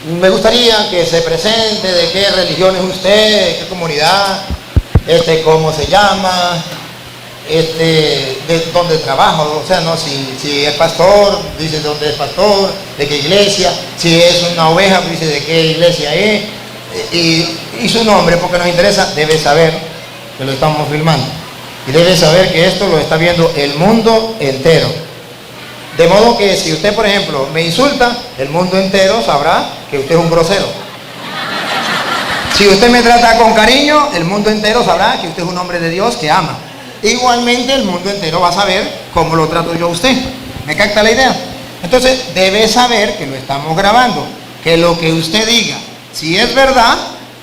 Me gustaría que se presente de qué religión es usted, qué comunidad, cómo se llama, de dónde trabaja, o sea, no, si es pastor, dice dónde es pastor, de qué iglesia, si es una oveja, dice de qué iglesia es, y su nombre, porque nos interesa, debe saber que lo estamos filmando, y debe saber que esto lo está viendo el mundo entero. De modo que si usted, por ejemplo, me insulta, el mundo entero sabrá que usted es un grosero. Si usted me trata con cariño, el mundo entero sabrá que usted es un hombre de Dios que ama. Igualmente el mundo entero va a saber cómo lo trato yo a usted. ¿Me capta la idea? Entonces debe saber que lo estamos grabando, que lo que usted diga, si es verdad,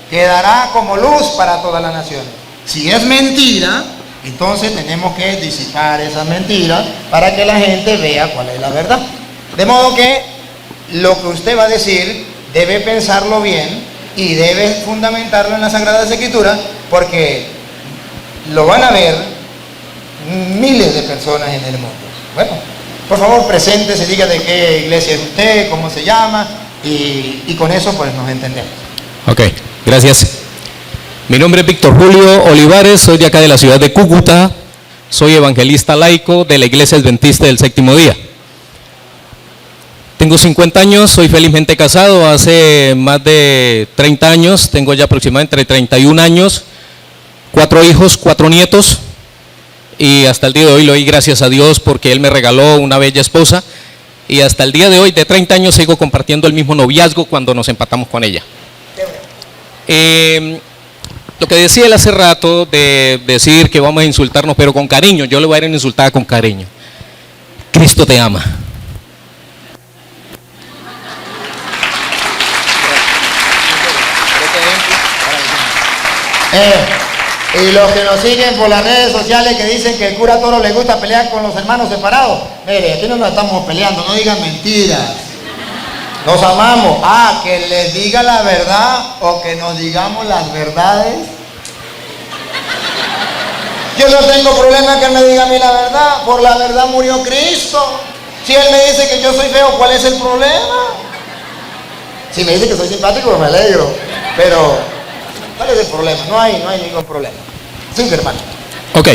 quedará como luz para todas las naciones. Si es mentira, entonces tenemos que disipar esas mentiras para que la gente vea cuál es la verdad. De modo que lo que usted va a decir debe pensarlo bien y debe fundamentarlo en las Sagradas Escrituras, porque lo van a ver miles de personas en el mundo. Bueno, por favor, preséntese, diga de qué iglesia es usted, cómo se llama, y con eso pues nos entendemos. Ok, gracias. Mi nombre es Víctor Julio Olivares, soy de acá de la ciudad de Cúcuta, soy evangelista laico de la Iglesia Adventista del Séptimo Día. Tengo 50 años, soy felizmente casado hace más de 30 años, tengo ya aproximadamente entre 31 años, 4 hijos, 4 nietos, y hasta el día de hoy le doy gracias a Dios porque Él me regaló una bella esposa, y hasta el día de hoy, de 30 años, sigo compartiendo el mismo noviazgo cuando nos empatamos con ella. Lo que decía él hace rato de decir que vamos a insultarnos pero con cariño, yo le voy a ir a insultar con cariño. Cristo te ama. Y los que nos siguen por las redes sociales que dicen que el cura Toro le gusta pelear con los hermanos separados, mire, aquí no nos estamos peleando, no digan mentiras. Nos amamos. Que les diga la verdad o que nos digamos las verdades. Yo no tengo problema que él me diga a mí la verdad. Por la verdad murió Cristo. Si él me dice que yo soy feo, ¿cuál es el problema? Si me dice que soy simpático, me alegro. Pero, ¿cuál es el problema? No hay ningún problema. Sí, hermano. Ok.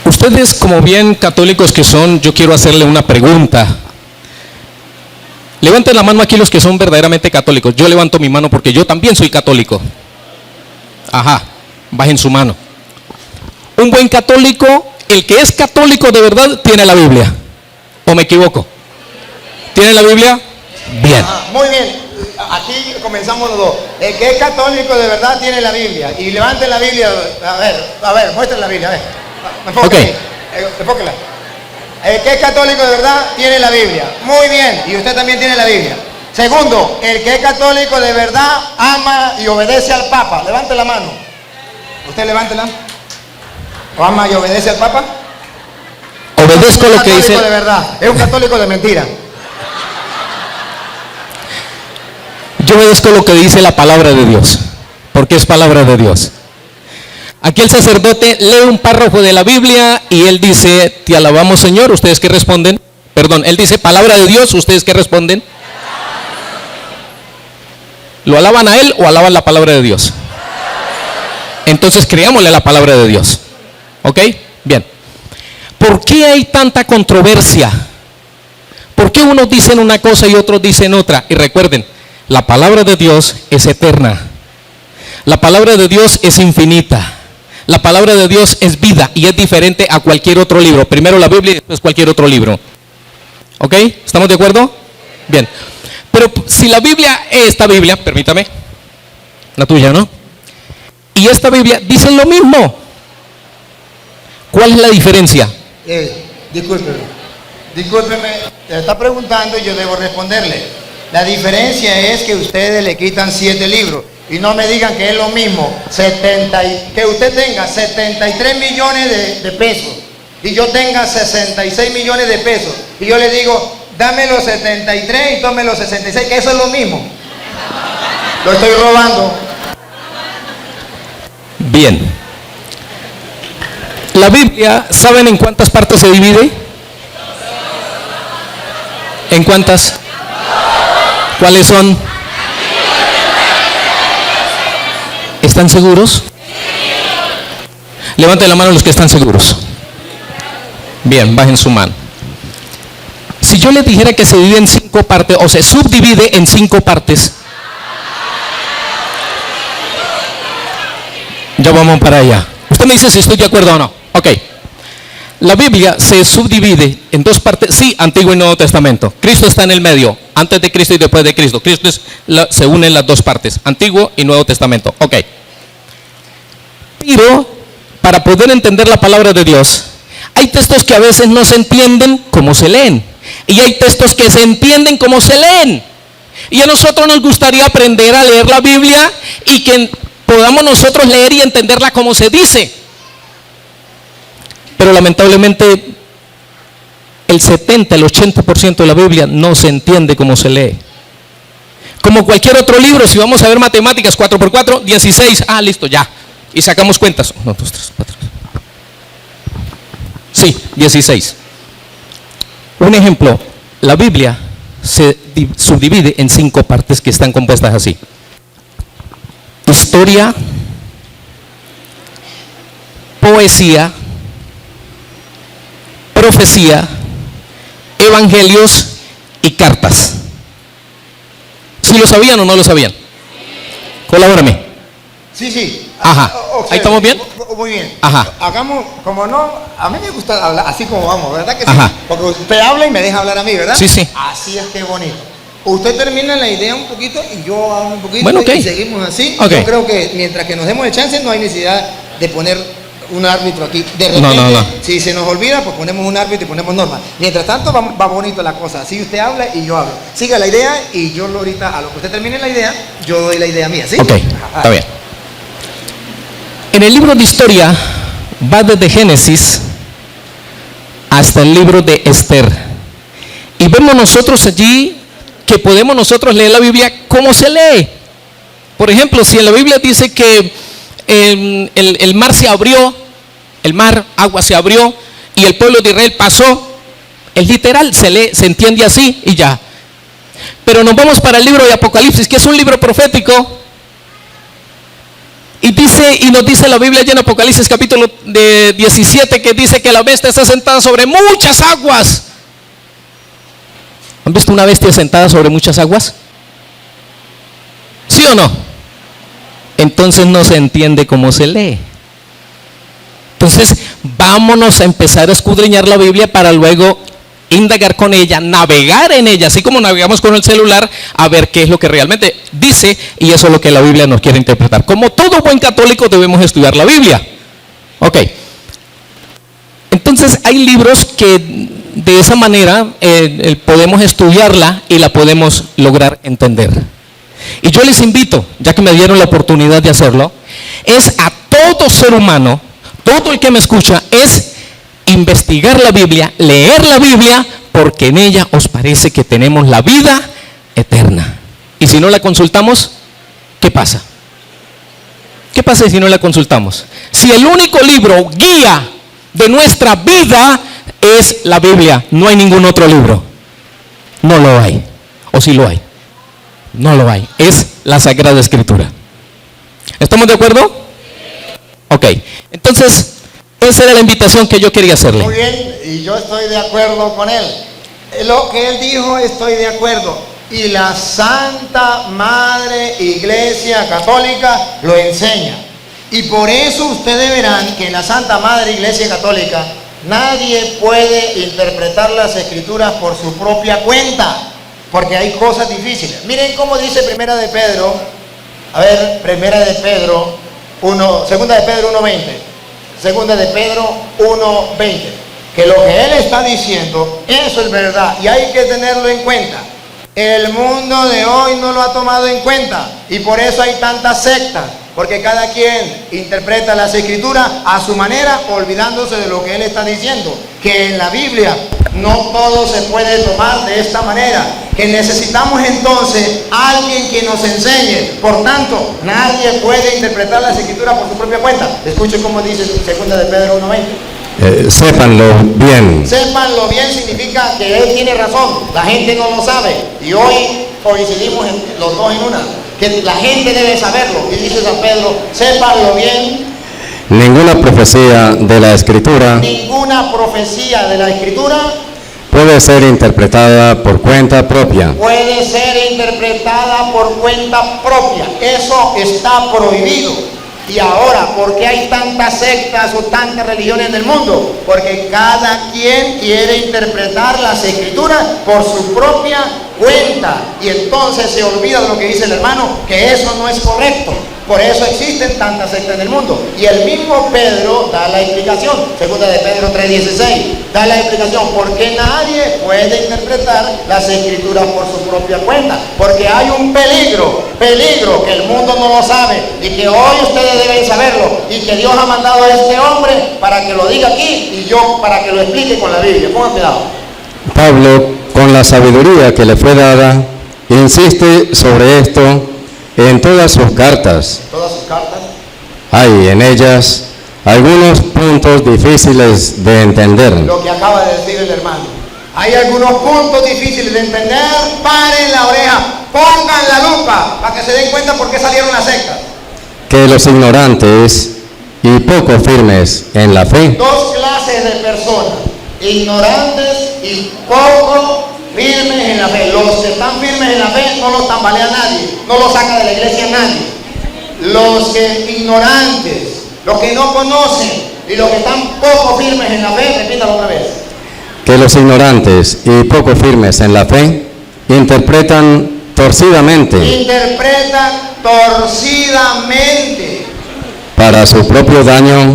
Ustedes, como bien católicos que son, yo quiero hacerle una pregunta. Levanten la mano aquí los que son verdaderamente católicos. Yo levanto mi mano porque yo también soy católico. Ajá, bajen su mano. Un buen católico, el que es católico de verdad, tiene la Biblia. ¿O me equivoco? ¿Tiene la Biblia? Bien. Muy bien, aquí comenzamos los dos. El que es católico de verdad tiene la Biblia. Y levanten la Biblia, a ver, muestren la Biblia, a ver. Okay. Enfóquenla. El que es católico de verdad tiene la Biblia. Muy bien, y usted también tiene la Biblia. Segundo, el que es católico de verdad ama y obedece al Papa. Levante la mano. Usted levántela. ¿O ama y obedece al Papa? Obedezco lo que dice. Es un católico de verdad, es un católico de mentira. Yo obedezco lo que dice la palabra de Dios, porque es palabra de Dios. Aquí el sacerdote lee un párrafo de la Biblia y él dice, te alabamos Señor, ¿ustedes qué responden? Perdón, él dice, palabra de Dios, ¿ustedes qué responden? ¿Lo alaban a él o alaban la palabra de Dios? Entonces creámosle la palabra de Dios. ¿Ok? Bien. ¿Por qué hay tanta controversia? ¿Por qué unos dicen una cosa y otros dicen otra? Y recuerden, la palabra de Dios es eterna. La palabra de Dios es infinita. La palabra de Dios es vida y es diferente a cualquier otro libro. Primero la Biblia y después cualquier otro libro. ¿Ok? ¿Estamos de acuerdo? Bien. Pero si la Biblia, esta Biblia, permítame, la tuya, ¿no? Y esta Biblia dicen lo mismo. ¿Cuál es la diferencia? Discúlpeme, te está preguntando y yo debo responderle. La diferencia es que ustedes le quitan 7 libros. Y no me digan que es lo mismo que usted tenga 73 millones de pesos y yo tenga 66 millones de pesos y yo le digo, dame los 73 y tome los 66, que eso es lo mismo. Lo estoy robando. Bien. La Biblia, ¿saben en cuántas partes se divide? ¿En cuántas? ¿Cuáles son? ¿Están seguros? Levanten la mano los que están seguros. Bien, bajen su mano. Si yo les dijera que se divide en 5 partes, o se subdivide en 5 partes, ya vamos para allá. Usted me dice si estoy de acuerdo o no. Ok. La Biblia se subdivide en 2 partes, sí, Antiguo y Nuevo Testamento. Cristo está en el medio, antes de Cristo y después de Cristo. Se unen las 2 partes, Antiguo y Nuevo Testamento. Ok. Pero, para poder entender la palabra de Dios, hay textos que a veces no se entienden como se leen. Y hay textos que se entienden como se leen. Y a nosotros nos gustaría aprender a leer la Biblia y que podamos nosotros leer y entenderla como se dice. Pero lamentablemente el 70, el 80% de la Biblia no se entiende como se lee. Como cualquier otro libro, si vamos a ver matemáticas, 4×4, 16, listo, ya. Y sacamos cuentas. 1, 2, 3, 4. Sí, 16. Un ejemplo, la Biblia se subdivide en 5 partes que están compuestas así: historia, poesía, profecía, evangelios y cartas. ¿Sí lo sabían o no lo sabían? Colabórame. Sí. Ajá. ¿Ahí estamos bien? Muy bien. Ajá. Hagamos, como no, a mí me gusta hablar así como vamos, ¿verdad que sí? Ajá. Porque usted habla y me deja hablar a mí, ¿verdad? Sí. Así es que bonito. Usted termina la idea un poquito y yo hablo un poquito, bueno, okay. Y seguimos así. Okay. Yo creo que mientras que nos demos el chance no hay necesidad de poner un árbitro aquí. De repente, no. Si se nos olvida, pues ponemos un árbitro y ponemos normas. Mientras tanto va bonito la cosa. Así usted habla y yo hablo. Siga la idea y yo ahorita, a lo que usted termine la idea, yo doy la idea mía, ¿sí? Ok, está bien. En el libro de historia va desde Génesis hasta el libro de Esther. Y vemos nosotros allí que podemos nosotros leer la Biblia como se lee. Por ejemplo, si en la Biblia dice que el mar se abrió, agua se abrió y el pueblo de Israel pasó, es literal, se lee, se entiende así y ya. Pero nos vamos para el libro de Apocalipsis, que es un libro profético. Y nos dice la Biblia allá en Apocalipsis capítulo 17 que dice que la bestia está sentada sobre muchas aguas. ¿Han visto una bestia sentada sobre muchas aguas? ¿Sí o no? Entonces no se entiende cómo se lee. Entonces vámonos a empezar a escudriñar la Biblia para luego indagar con ella, navegar en ella, así como navegamos con el celular, a ver qué es lo que realmente dice, y eso es lo que la Biblia nos quiere interpretar. Como todo buen católico debemos estudiar la Biblia. Ok. Entonces hay libros que de esa manera podemos estudiarla y la podemos lograr entender. Y yo les invito, ya que me dieron la oportunidad de hacerlo, es a todo ser humano, todo el que me escucha, es investigar la Biblia, leer la Biblia, porque en ella os parece que tenemos la vida eterna. Y si no la consultamos, ¿qué pasa? ¿Qué pasa si no la consultamos? Si el único libro guía de nuestra vida es la Biblia, no hay ningún otro libro. No lo hay. ¿O sí lo hay? No lo hay. Es la Sagrada Escritura. ¿Estamos de acuerdo? Ok. Entonces, esa era la invitación que yo quería hacerle. Muy bien, y yo estoy de acuerdo con él. Lo que él dijo, estoy de acuerdo. Y la Santa Madre Iglesia Católica lo enseña. Y por eso ustedes verán que en la Santa Madre Iglesia Católica nadie puede interpretar las Escrituras por su propia cuenta, porque hay cosas difíciles. Miren cómo dice Primera de Pedro, Primera de Pedro 1, Segunda de Pedro 1:20. Segunda de Pedro 1:20, que lo que él está diciendo, eso es verdad y hay que tenerlo en cuenta. El mundo de hoy no lo ha tomado en cuenta y por eso hay tantas sectas, porque cada quien interpreta las Escrituras a su manera, olvidándose de lo que él está diciendo, que en la Biblia no todo se puede tomar de esta manera, que necesitamos entonces alguien que nos enseñe. Por tanto, nadie puede interpretar las Escrituras por su propia cuenta. Escuchen cómo dice Segunda de Pedro 1:20. Sépanlo bien. Sépanlo bien significa que él tiene razón, la gente no lo sabe. Y hoy coincidimos los dos en una, que la gente debe saberlo. Y dice San Pedro, sépanlo bien. Ninguna profecía de la Escritura Ninguna profecía de la Escritura puede ser interpretada por cuenta propia. puede ser interpretada por cuenta propia. Eso está prohibido. Y ahora, ¿por qué hay tantas sectas o tantas religiones en el mundo? Porque cada quien quiere interpretar las Escrituras por su propia cuenta. Y entonces se olvida de lo que dice el hermano, que eso no es correcto. Por eso existen tantas sectas en el mundo. Y el mismo Pedro da la explicación. Segunda de Pedro 3:16. Da la explicación. Porque nadie puede interpretar las Escrituras por su propia cuenta. Porque hay un peligro que el mundo no lo sabe. Y que hoy ustedes deben saberlo. Y que Dios ha mandado a este hombre para que lo diga aquí. Y yo para que lo explique con la Biblia. Pongan cuidado. Pablo, con la sabiduría que le fue dada, insiste sobre esto en todas sus cartas. Todas sus cartas. Hay en ellas algunos puntos difíciles de entender. Lo que acaba de decir el hermano. Hay algunos puntos difíciles de entender. Paren la oreja, pongan la lupa para que se den cuenta por qué salieron las sectas. Que los ignorantes y poco firmes en la fe Dos clases de personas, ignorantes y poco firmes en la fe. Los que están firmes en la fe no los tambalea nadie, no los saca de la iglesia nadie. Los que ignorantes, los que no conocen y los que están poco firmes en la fe, repítalo otra vez. que los ignorantes y poco firmes en la fe interpretan torcidamente Interpretan torcidamente para su propio daño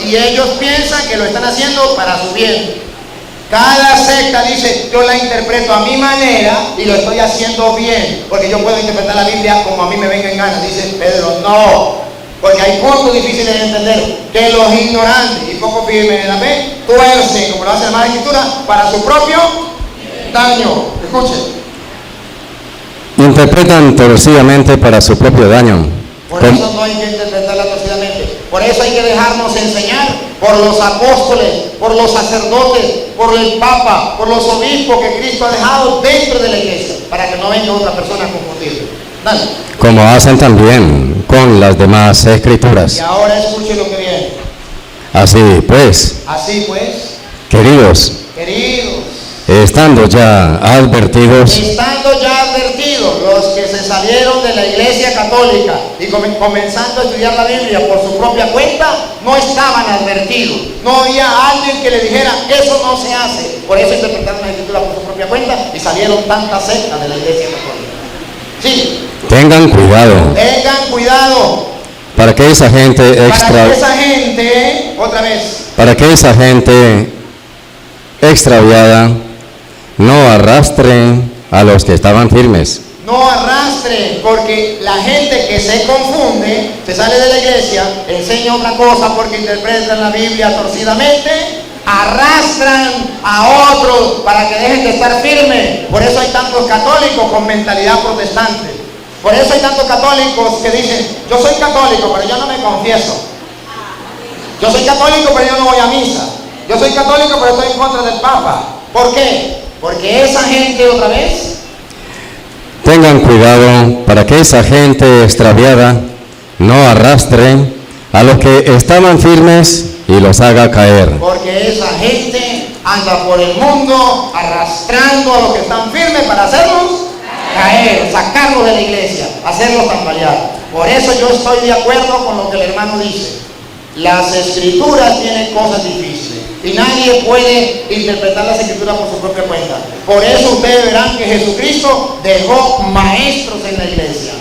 y ellos piensan que lo están haciendo para su bien. Cada secta dice, yo la interpreto a mi manera y lo estoy haciendo bien, porque yo puedo interpretar la Biblia como a mí me venga en gana. Dice Pedro, no, porque hay puntos difíciles de entender, que los ignorantes y poco firmes en la fe tuercen, como lo hace la Madre Escritura, para su propio daño. Escuchen. interpretan torcidamente para su propio daño. Por eso no hay que interpretarla torcidamente. Por eso hay que dejarnos enseñar por los apóstoles, por los sacerdotes, por el Papa, por los obispos que Cristo ha dejado dentro de la iglesia, para que no venga otra persona a confundirlo. Dale. Como hacen también con las demás escrituras. Y ahora escuche lo que viene. Así pues, queridos, estando ya advertidos los que se salieron de la iglesia católica y comenzando a estudiar la Biblia por su propia cuenta, no estaban advertidos. No había alguien que le dijera, eso no se hace. Por eso interpretaron la Escritura por su propia cuenta y salieron tantas sectas de la iglesia católica. Sí. tengan cuidado para que esa gente extraviada no arrastre a los que estaban firmes. No arrastren, porque la gente que se confunde, se sale de la iglesia, enseña otra cosa porque interpretan la Biblia torcidamente, arrastran a otros para que dejen de estar firmes. Por eso hay tantos católicos con mentalidad protestante. Por eso hay tantos católicos que dicen, yo soy católico, pero yo no me confieso. Yo soy católico, pero yo no voy a misa. Yo soy católico, pero estoy en contra del Papa. ¿Por qué? Porque esa gente otra vez... Tengan cuidado para que esa gente extraviada no arrastre a los que estaban firmes y los haga caer. Porque esa gente anda por el mundo arrastrando a los que están firmes para hacerlos caer, sacarlos de la iglesia, hacerlos tambalear. Por eso yo estoy de acuerdo con lo que el hermano dice. Las escrituras tienen cosas difíciles y nadie puede interpretar las escrituras por su propia cuenta. Por eso ustedes verán que Jesucristo dejó maestros en la iglesia.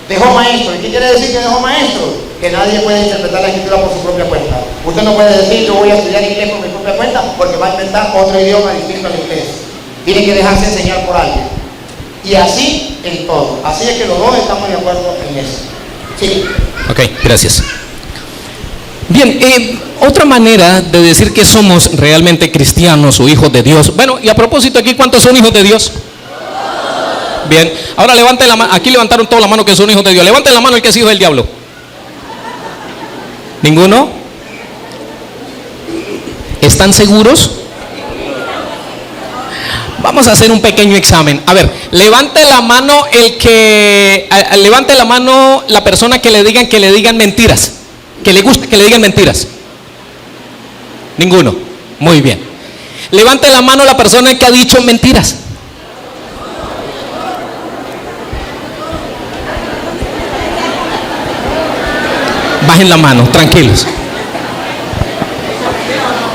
Dejó maestros. ¿Y qué quiere decir que dejó maestros? Que nadie puede interpretar la escritura por su propia cuenta. Usted no puede decir, yo voy a estudiar inglés por mi propia cuenta, porque va a inventar otro idioma distinto al inglés. Tiene que dejarse enseñar por alguien. Y así en todo. Así es que los dos estamos de acuerdo en eso. Sí. Ok, gracias. Bien, otra manera de decir que somos realmente cristianos o hijos de Dios. Bueno, y a propósito aquí, ¿cuántos son hijos de Dios? Bien, ahora levanten la mano. Aquí levantaron toda la mano que son hijos de Dios. Levanten la mano el que es hijo del diablo. ¿Ninguno? ¿Están seguros? Vamos a hacer un pequeño examen. A ver, levante la mano levante la mano la persona que le digan mentiras, que le guste que le digan mentiras. Ninguno. Muy bien. Levante la mano la persona que ha dicho mentiras. Bajen la mano, tranquilos.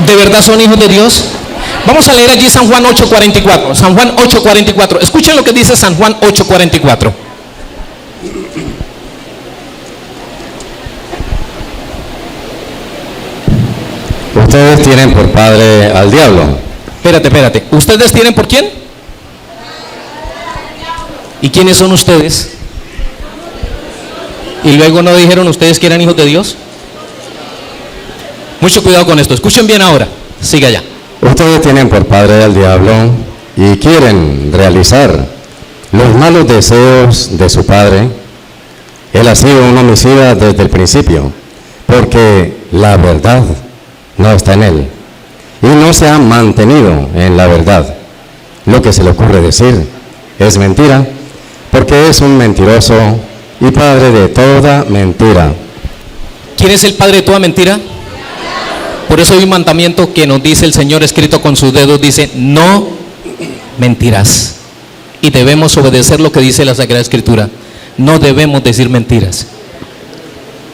¿De verdad son hijos de Dios? Vamos a leer allí San Juan 8:44. San Juan 8:44. Escuchen lo que dice San Juan 8:44. Ustedes tienen por padre al diablo. Espérate. ¿Ustedes tienen por quién? ¿Y quiénes son ustedes? ¿Y luego no dijeron ustedes que eran hijos de Dios? Mucho cuidado con esto. Escuchen bien ahora. Siga allá. Ustedes tienen por padre al diablo y quieren realizar los malos deseos de su padre. Él ha sido un homicida desde el principio, porque la verdad no está en él y no se ha mantenido en la verdad. Lo que se le ocurre decir es mentira, porque es un mentiroso y padre de toda mentira. ¿Quién es el padre de toda mentira? Por eso hay un mandamiento que nos dice el Señor escrito con sus dedos, dice, no mentirás. Y debemos obedecer lo que dice la Sagrada Escritura. No debemos decir mentiras.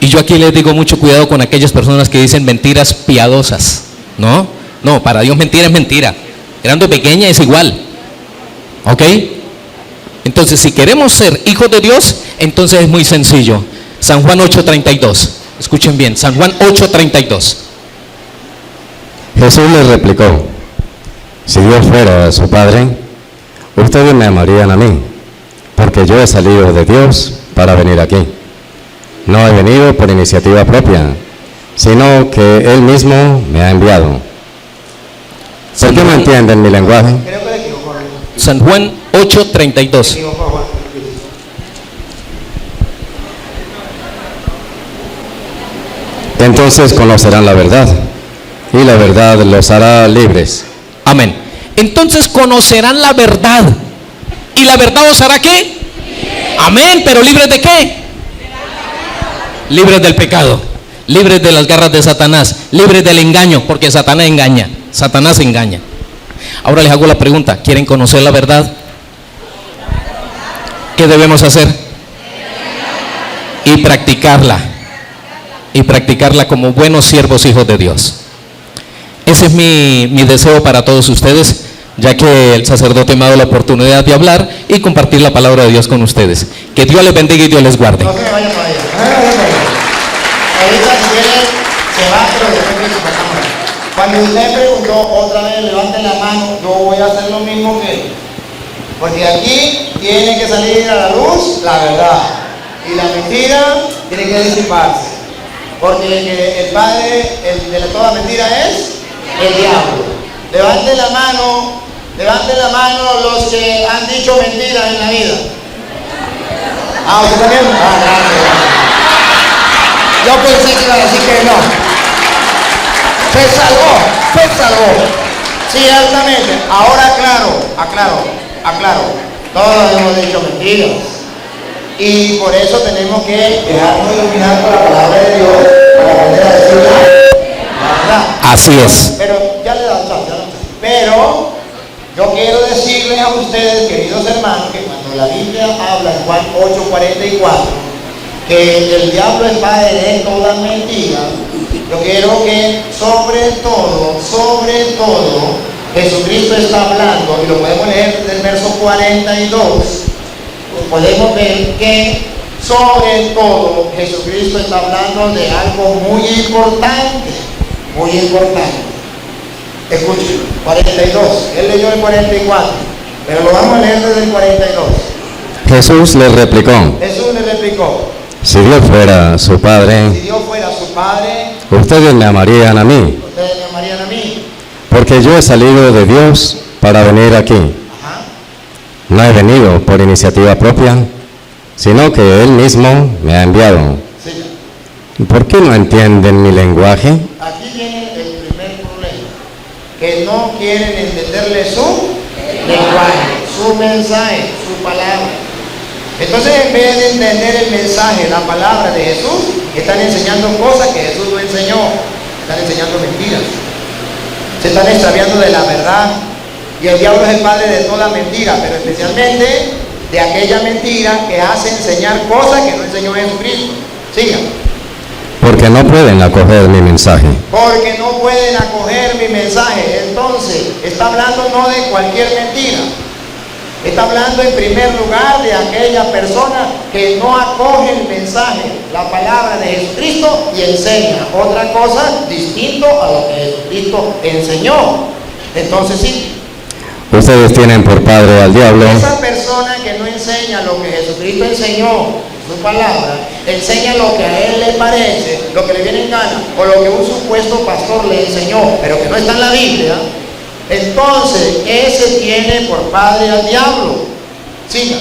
Y yo aquí les digo mucho cuidado con aquellas personas que dicen mentiras piadosas. No, para Dios mentira es mentira. Grande o pequeña es igual. ¿Ok? Entonces, si queremos ser hijos de Dios, entonces es muy sencillo. San Juan 8:32. Escuchen bien, San Juan 8:32. Jesús les replicó: si Dios fuera su Padre, ustedes me amarían a mí, porque yo he salido de Dios para venir aquí. No he venido por iniciativa propia, sino que Él mismo me ha enviado. ¿Por qué no entienden mi lenguaje? San Juan 8:32. Entonces conocerán la verdad, y la verdad los hará libres. Amén. Entonces conocerán la verdad, y la verdad os hará ¿qué? Amén. Pero libres de qué? Libres del pecado, libres de las garras de Satanás, libres del engaño, porque Satanás engaña. Ahora les hago la pregunta: ¿quieren conocer la verdad? ¿Qué debemos hacer? Y practicarla como buenos siervos, hijos de Dios. Ese es mi deseo para todos ustedes, ya que el sacerdote me ha dado la oportunidad de hablar y compartir la palabra de Dios con ustedes. Que Dios les bendiga y Dios les guarde. No se vayan para allá. Ahorita si quieren se va, pero después que se pasamos. Cuando usted preguntó otra vez, levanten la mano, yo voy a hacer lo mismo que él. Porque aquí tiene que salir a la luz la verdad. Y la mentira tiene que disiparse. Porque el padre de toda mentira es el diablo. Levanten la mano los que han dicho mentiras en la vida. ¿Usted también? Gracias. Yo pensé que iba a decir que no. Se salvó. Sí, altamente. Ahora aclaro. Todos hemos dicho mentiras. Y por eso tenemos que dejarnos iluminar por la palabra de Dios para aprender a decir la verdad. Así es. Pero ya le da chance. Pero yo quiero decirles a ustedes, queridos hermanos, que cuando la Biblia habla en Juan 8:44, que el diablo es padre de toda mentira, yo quiero que sobre todo, Jesucristo está hablando, y lo podemos leer desde el verso 42, podemos ver que sobre todo Jesucristo está hablando de algo muy importante. Escuchen, 42, él leyó el 44, pero lo vamos a leer desde el 42. Jesús les replicó: si Dios fuera su Padre, ustedes me amarían a mí, porque yo he salido de Dios para venir aquí. No he venido por iniciativa propia, sino que Él mismo me ha enviado. ¿Por qué no entienden mi lenguaje? Aquí viene el primer problema, que no quieren entenderle su lenguaje, su mensaje, su palabra. Entonces, en vez de entender el mensaje, la palabra de Jesús, están enseñando cosas que Jesús no enseñó. Están enseñando mentiras. Se están extraviando de la verdad. Y el diablo es el padre de toda mentira, pero especialmente de aquella mentira que hace enseñar cosas que no enseñó Jesucristo. Siga. Porque no pueden acoger mi mensaje. Porque no pueden acoger mi mensaje. Entonces, está hablando no de cualquier mentira. Está hablando en primer lugar de aquella persona que no acoge el mensaje, la palabra de Jesucristo y enseña otra cosa distinto a lo que Jesucristo enseñó. Entonces sí. Ustedes tienen por padre al diablo. Esa persona que no enseña lo que Jesucristo enseñó, su palabra, enseña lo que a él le parece, lo que le viene en gana, o lo que un supuesto pastor le enseñó, pero que no está en la Biblia. Entonces, ese tiene por padre al diablo. Siga.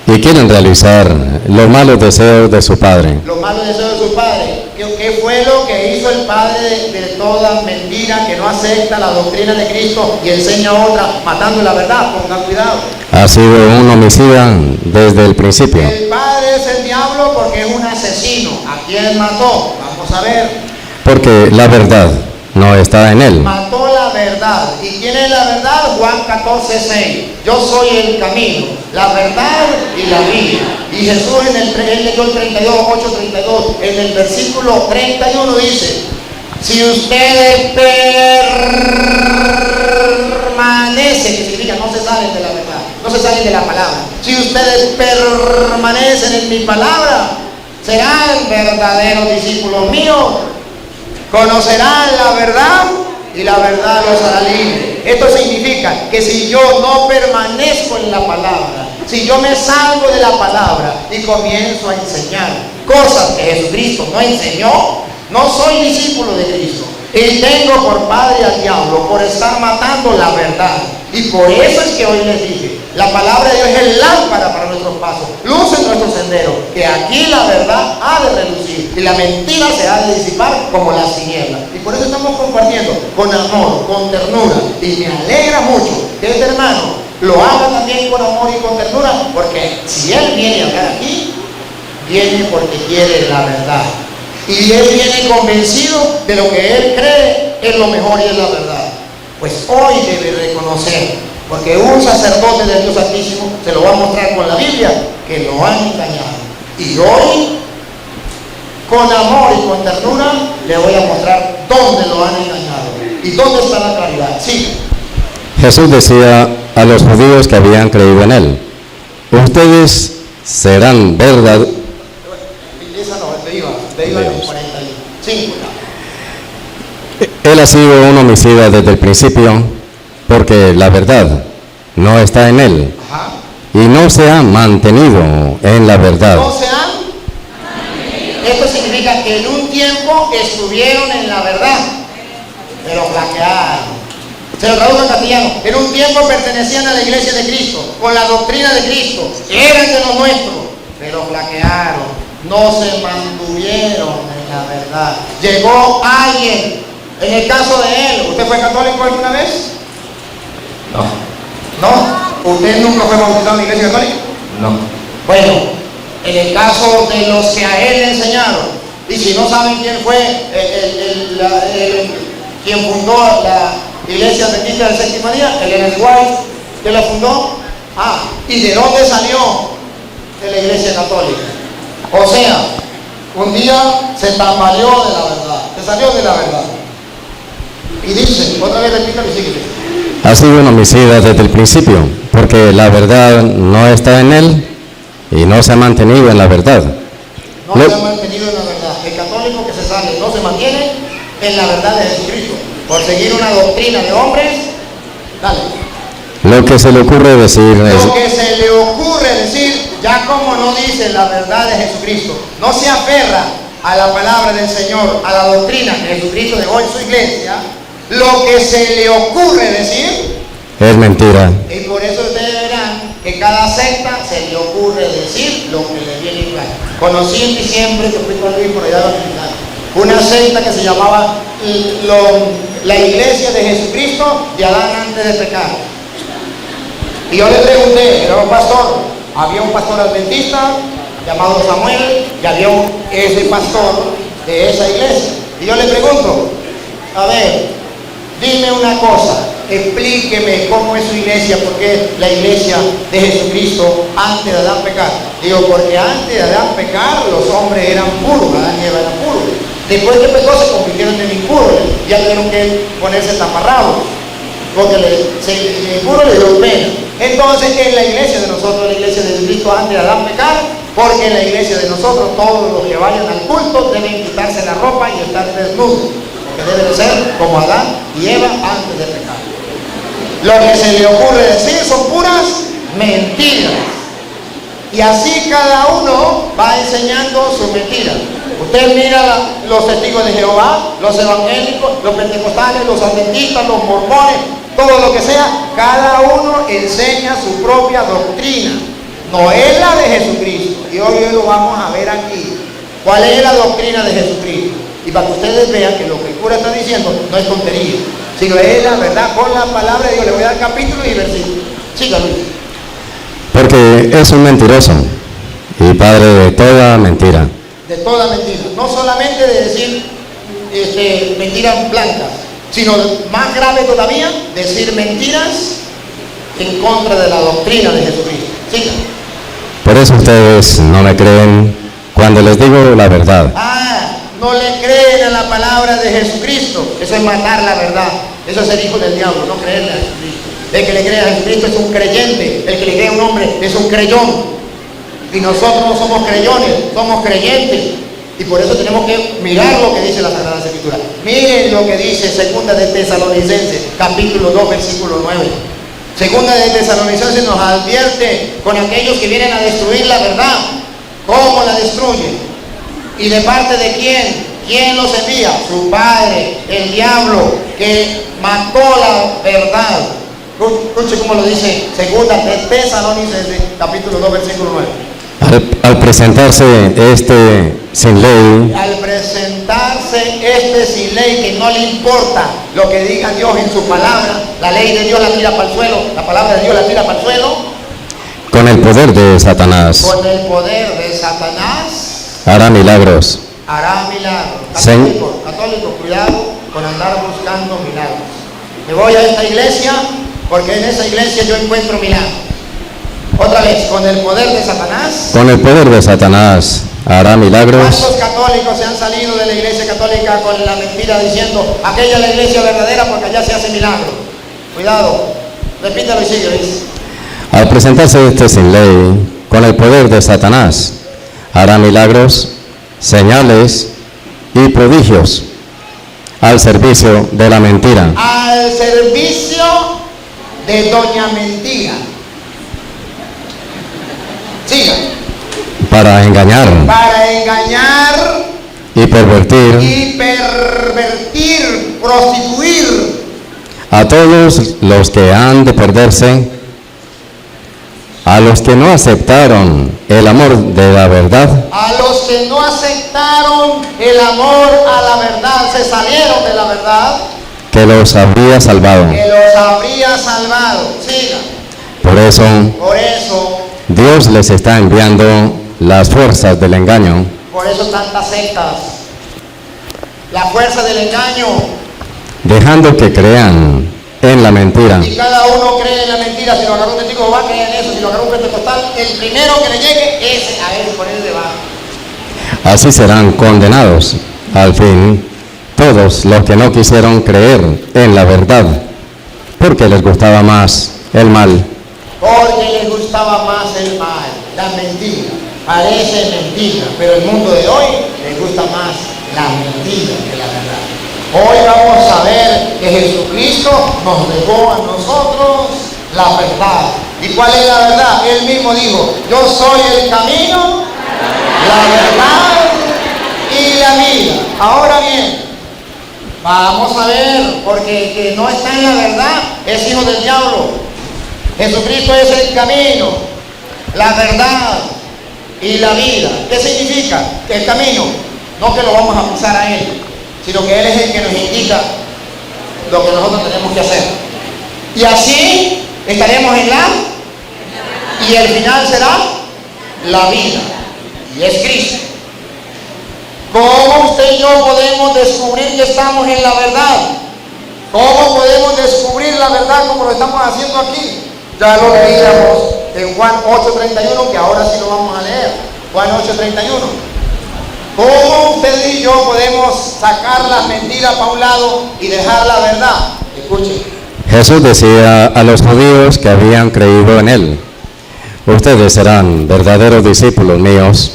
Y quieren realizar los malos deseos de su padre. Los malos deseos de su padre. ¿Qué fue lo que hizo el padre de toda mentira que no acepta la doctrina de Cristo y enseña otra, matando la verdad? Pongan cuidado. Ha sido un homicida desde el principio. El padre es el diablo porque es un asesino. ¿A quién mató? Vamos a ver. Porque la verdad no está en él. Mató la verdad. ¿Y quién es la verdad? Juan 14:6. Yo soy el camino, la verdad y la vida. Y Jesús él leyó el 32, 8:32. En el versículo 31 dice: si ustedes permanecen, que significa no se salen de la verdad, no se salen de la palabra. Si ustedes permanecen en mi palabra, serán verdaderos discípulos míos. Conocerán la verdad y la verdad los hará libres. Esto significa que si yo no permanezco en la palabra, si yo me salgo de la palabra y comienzo a enseñar cosas que Jesucristo no enseñó, no soy discípulo de Cristo. Y tengo por padre al diablo por estar matando la verdad. Y por eso es que hoy les dije, la palabra de Dios es lámpara para nuestros pasos, luz en nuestro sendero, que aquí la verdad ha de relucir y la mentira se ha de disipar como las tinieblas. Y por eso estamos compartiendo con amor, con ternura, y me alegra mucho que este hermano lo haga también con amor y con ternura, porque si él viene a hablar aquí, viene porque quiere la verdad. Y él viene convencido de lo que él cree es lo mejor y es la verdad. Pues hoy debe reconocer, porque un sacerdote del Dios Altísimo se lo va a mostrar con la Biblia, que lo han engañado. Y hoy, con amor y con ternura, le voy a mostrar dónde lo han engañado y dónde está la claridad. Sí. Jesús decía a los judíos que habían creído en él: ustedes serán verdad. Esa no, te iba en 45. Él ha sido un homicida desde el principio, porque la verdad no está en él. Ajá. Y no se ha mantenido en la verdad. ¿No se han? Esto significa que en un tiempo estuvieron en la verdad, pero flaquearon. Se lo traduzco en castellano. En un tiempo pertenecían a la iglesia de Cristo, con la doctrina de Cristo, eran de los nuestros, pero flaquearon. No se mantuvieron en la verdad. Llegó alguien, en el caso de él, ¿usted fue católico alguna vez? ¿No? ¿Usted nunca fue bautizado en la iglesia católica? No. Bueno, en el caso de los que a él le enseñaron, y si no saben quién fue quien fundó la iglesia adventista del séptimo día, el Ellen White, que la fundó, ¿y de dónde salió? De la iglesia católica. O sea, un día se tambaleó de la verdad, se salió de la verdad. Y dice, otra vez repita y sigue. Ha sido un homicida desde el principio, porque la verdad no está en él y no se ha mantenido en la verdad. No se ha mantenido en la verdad. El católico que se sale no se mantiene en la verdad de Jesucristo, por seguir una doctrina de hombres. Dale. Lo que se le ocurre decir es... Lo que se le ocurre decir, ya como no dice la verdad de Jesucristo, no se aferra a la palabra del Señor, a la doctrina que Jesucristo dejó en su iglesia, lo que se le ocurre decir es mentira. Y por eso ustedes verán que cada secta se le ocurre decir lo que le viene en gana. Conocí en diciembre, que fui con Luis por allá dominicana, una secta que se llamaba la iglesia de Jesucristo de Adán antes de pecar. Y yo le pregunté, era un pastor, había un pastor adventista llamado Samuel y había ese pastor de esa iglesia. Y yo le pregunto, a ver, dime una cosa, explíqueme cómo es su iglesia, porque es la iglesia de Jesucristo antes de Adán pecar. Digo, porque antes de Adán pecar los hombres eran puros, Adán y Eva eran puros. Después que pecó se convirtieron en impuros, ya tuvieron que ponerse taparrabos, porque el impuro le dio pena. Entonces en la iglesia de nosotros, la iglesia de Jesucristo antes de Adán pecar, porque en la iglesia de nosotros todos los que vayan al culto deben quitarse la ropa y estar desnudos, porque deben ser como Adán y Eva antes de pecar. Lo que se le ocurre decir son puras mentiras. Y así cada uno va enseñando su mentira. Usted mira los testigos de Jehová, los evangélicos, los pentecostales, los adventistas, los mormones, todo lo que sea, cada uno enseña su propia doctrina. No es la de Jesucristo. Y hoy lo vamos a ver aquí. ¿Cuál es la doctrina de Jesucristo? Y para que ustedes vean que lo que el cura está diciendo no es tontería, sino es la verdad con la palabra de Dios. Le voy a dar capítulo y versículo. Siga, Luis. Porque es un mentiroso y padre de toda mentira. De toda mentira. No solamente de decir mentiras blancas, sino más grave todavía, decir mentiras en contra de la doctrina de Jesucristo. Siga. Por eso ustedes no me creen cuando les digo la verdad. No le creen a la palabra de Jesucristo. Eso es matar la verdad. Eso es ser hijo del diablo, no creerle a Jesucristo. El que le cree a Jesucristo es un creyente. El que le cree a un hombre es un creyón. Y nosotros no somos creyones, somos creyentes. Y por eso tenemos que mirar lo que dice la Sagrada Escritura. Miren lo que dice Segunda de Tesalonicenses, capítulo 2, versículo 9. Segunda de Tesalonicenses nos advierte con aquellos que vienen a destruir la verdad. ¿Cómo la destruyen? ¿Y de parte de quién? ¿Quién los envía? Su padre, el diablo, que mató la verdad. Escuche cómo lo dice Segunda de Tesalonicenses, capítulo 2, versículo 9. Al presentarse sin ley, sin ley, que no le importa lo que diga Dios en su palabra, la ley de Dios la tira para el suelo, la palabra de Dios la tira para el suelo. Con el poder de Satanás. Con el poder de Satanás. Hará milagros. Hará milagros. Católico, cuidado con andar buscando milagros. Me voy a esta iglesia porque en esa iglesia yo encuentro milagros. Otra vez, con el poder de Satanás. Con el poder de Satanás hará milagros. ¿Cuántos católicos se han salido de la iglesia católica con la mentira diciendo aquella es la iglesia verdadera porque allá se hace milagro? Cuidado, repítalo y sigue, Luis. Al presentarse sin ley, con el poder de Satanás, hará milagros, señales y prodigios al servicio de la mentira. Al servicio de Doña Mentira. Siga. Para engañar. Y pervertir. Prostituir. A todos los que han de perderse, a los que no aceptaron el amor de la verdad. A los que no aceptaron el amor a la verdad, se salieron de la verdad. Que los habría salvado. Siga. Por eso, Dios les está enviando las fuerzas del engaño. Por eso tantas sectas. La fuerza del engaño. Dejando que crean en la mentira. Y cada uno cree en la mentira. Si lo agarró un testigo va a creer en eso. Si lo agarró un pentecostal, el primero que le llegue, a él por él le va. Así serán condenados al fin todos los que no quisieron creer en la verdad, porque les gustaba más el mal. La mentira. Parece mentira, pero el mundo de hoy les gusta más la mentira que la verdad. Hoy vamos a ver que Jesucristo nos dejó a nosotros la verdad. ¿Y cuál es la verdad? Él mismo dijo, yo soy el camino, la verdad y la vida. Ahora bien, vamos a ver, porque el que no está en la verdad es hijo del diablo. Jesucristo es el camino, la verdad y la vida. ¿Qué significa? Que el camino, no que lo vamos a pisar a Él, sino que Él es el que nos indica lo que nosotros tenemos que hacer. Y así estaremos en la y el final será la vida, y es Cristo. ¿Cómo usted y yo podemos descubrir que estamos en la verdad? ¿Cómo podemos descubrir la verdad como lo estamos haciendo aquí? Ya lo leíamos en Juan 8:31, que ahora sí lo vamos a leer. Juan 8:31. ¿Cómo usted y yo podemos sacar la mentira para un lado y dejar la verdad? Escuchen. Jesús decía a los judíos que habían creído en él: ustedes serán verdaderos discípulos míos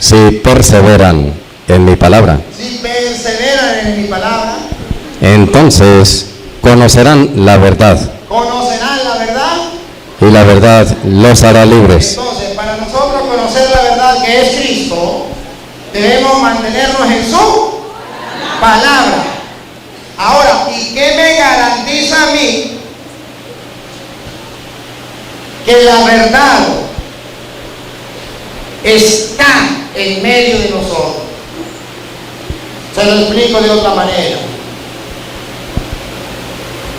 si perseveran en mi palabra. Si perseveran en mi palabra, Entonces conocerán la verdad, conocerán la verdad. y la verdad los hará libres. Entonces, para nosotros conocer la verdad que es Cristo, debemos mantenernos en su palabra. Ahora, ¿y qué me garantiza a mí que la verdad está en medio de nosotros? Se lo explico de otra manera.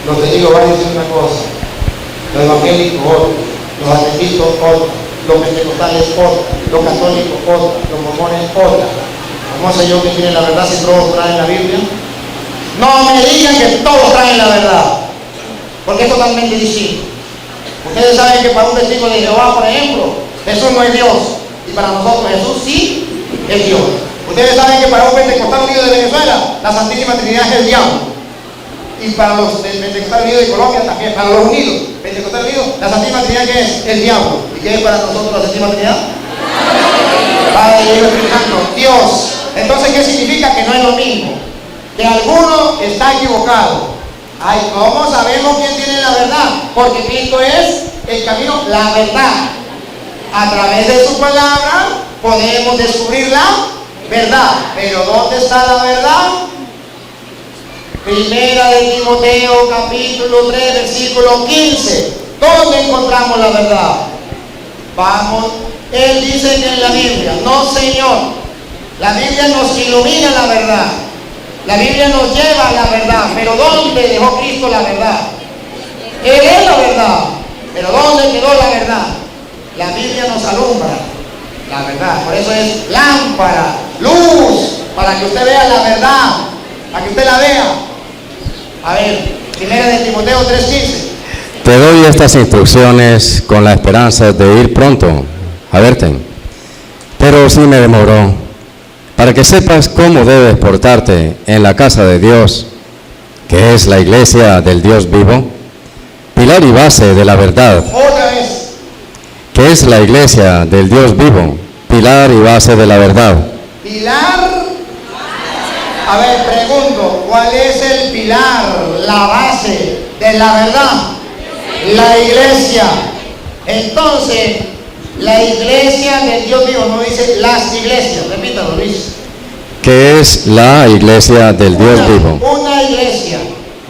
Los testigos van a decir una cosa, los evangélicos otra, los adventistas otra, los pentecostales otra, los católicos otra, los mormones otra. ¿Cómo sé yo que tienen la verdad si todos traen la Biblia? No me digan que todos traen la verdad, porque es totalmente distinto. Ustedes saben que para un testigo de Jehová, por ejemplo, Jesús no es Dios, y para nosotros Jesús sí es Dios. Ustedes saben que para un pentecostal unido de Venezuela, la Santísima Trinidad es el diablo. Y para los pentecostales unidos de Colombia también, para los unidos, pentecostales unidos, la Santísima Trinidad, ¿qué es? El diablo. ¿Y qué es para nosotros la Santísima Trinidad? Padre, Hijo y Espíritu Santo, Dios. Entonces, ¿qué significa? Que no es lo mismo. Que alguno está equivocado. Ay, ¿cómo sabemos quién tiene la verdad? Porque Cristo es el camino, la verdad. A través de su palabra podemos descubrir la verdad. Pero ¿dónde está la verdad? Primera de Timoteo, capítulo 3, versículo 15. ¿Dónde encontramos la verdad? Vamos, él dice que en la Biblia, no Señor. La Biblia nos ilumina la verdad. La Biblia nos lleva a la verdad. Pero ¿dónde dejó Cristo la verdad? Él es la verdad. Pero ¿dónde quedó la verdad? La Biblia nos alumbra la verdad. Por eso es lámpara, luz, para que usted vea la verdad, para que usted la vea. A ver, primera de Timoteo 3:15. Te doy estas instrucciones con la esperanza de ir pronto a verte, pero sí me demoró, para que sepas cómo debes portarte en la casa de Dios, que es la iglesia del Dios vivo, pilar y base de la verdad. Otra vez. Que es la iglesia del Dios vivo, pilar y base de la verdad. Pilar. A ver, pregunto, ¿cuál es el pilar, la base de la verdad? La iglesia. Entonces, la iglesia del Dios vivo, no dice las iglesias, repítalo, Luis. Que es la iglesia del Dios vivo. Una iglesia.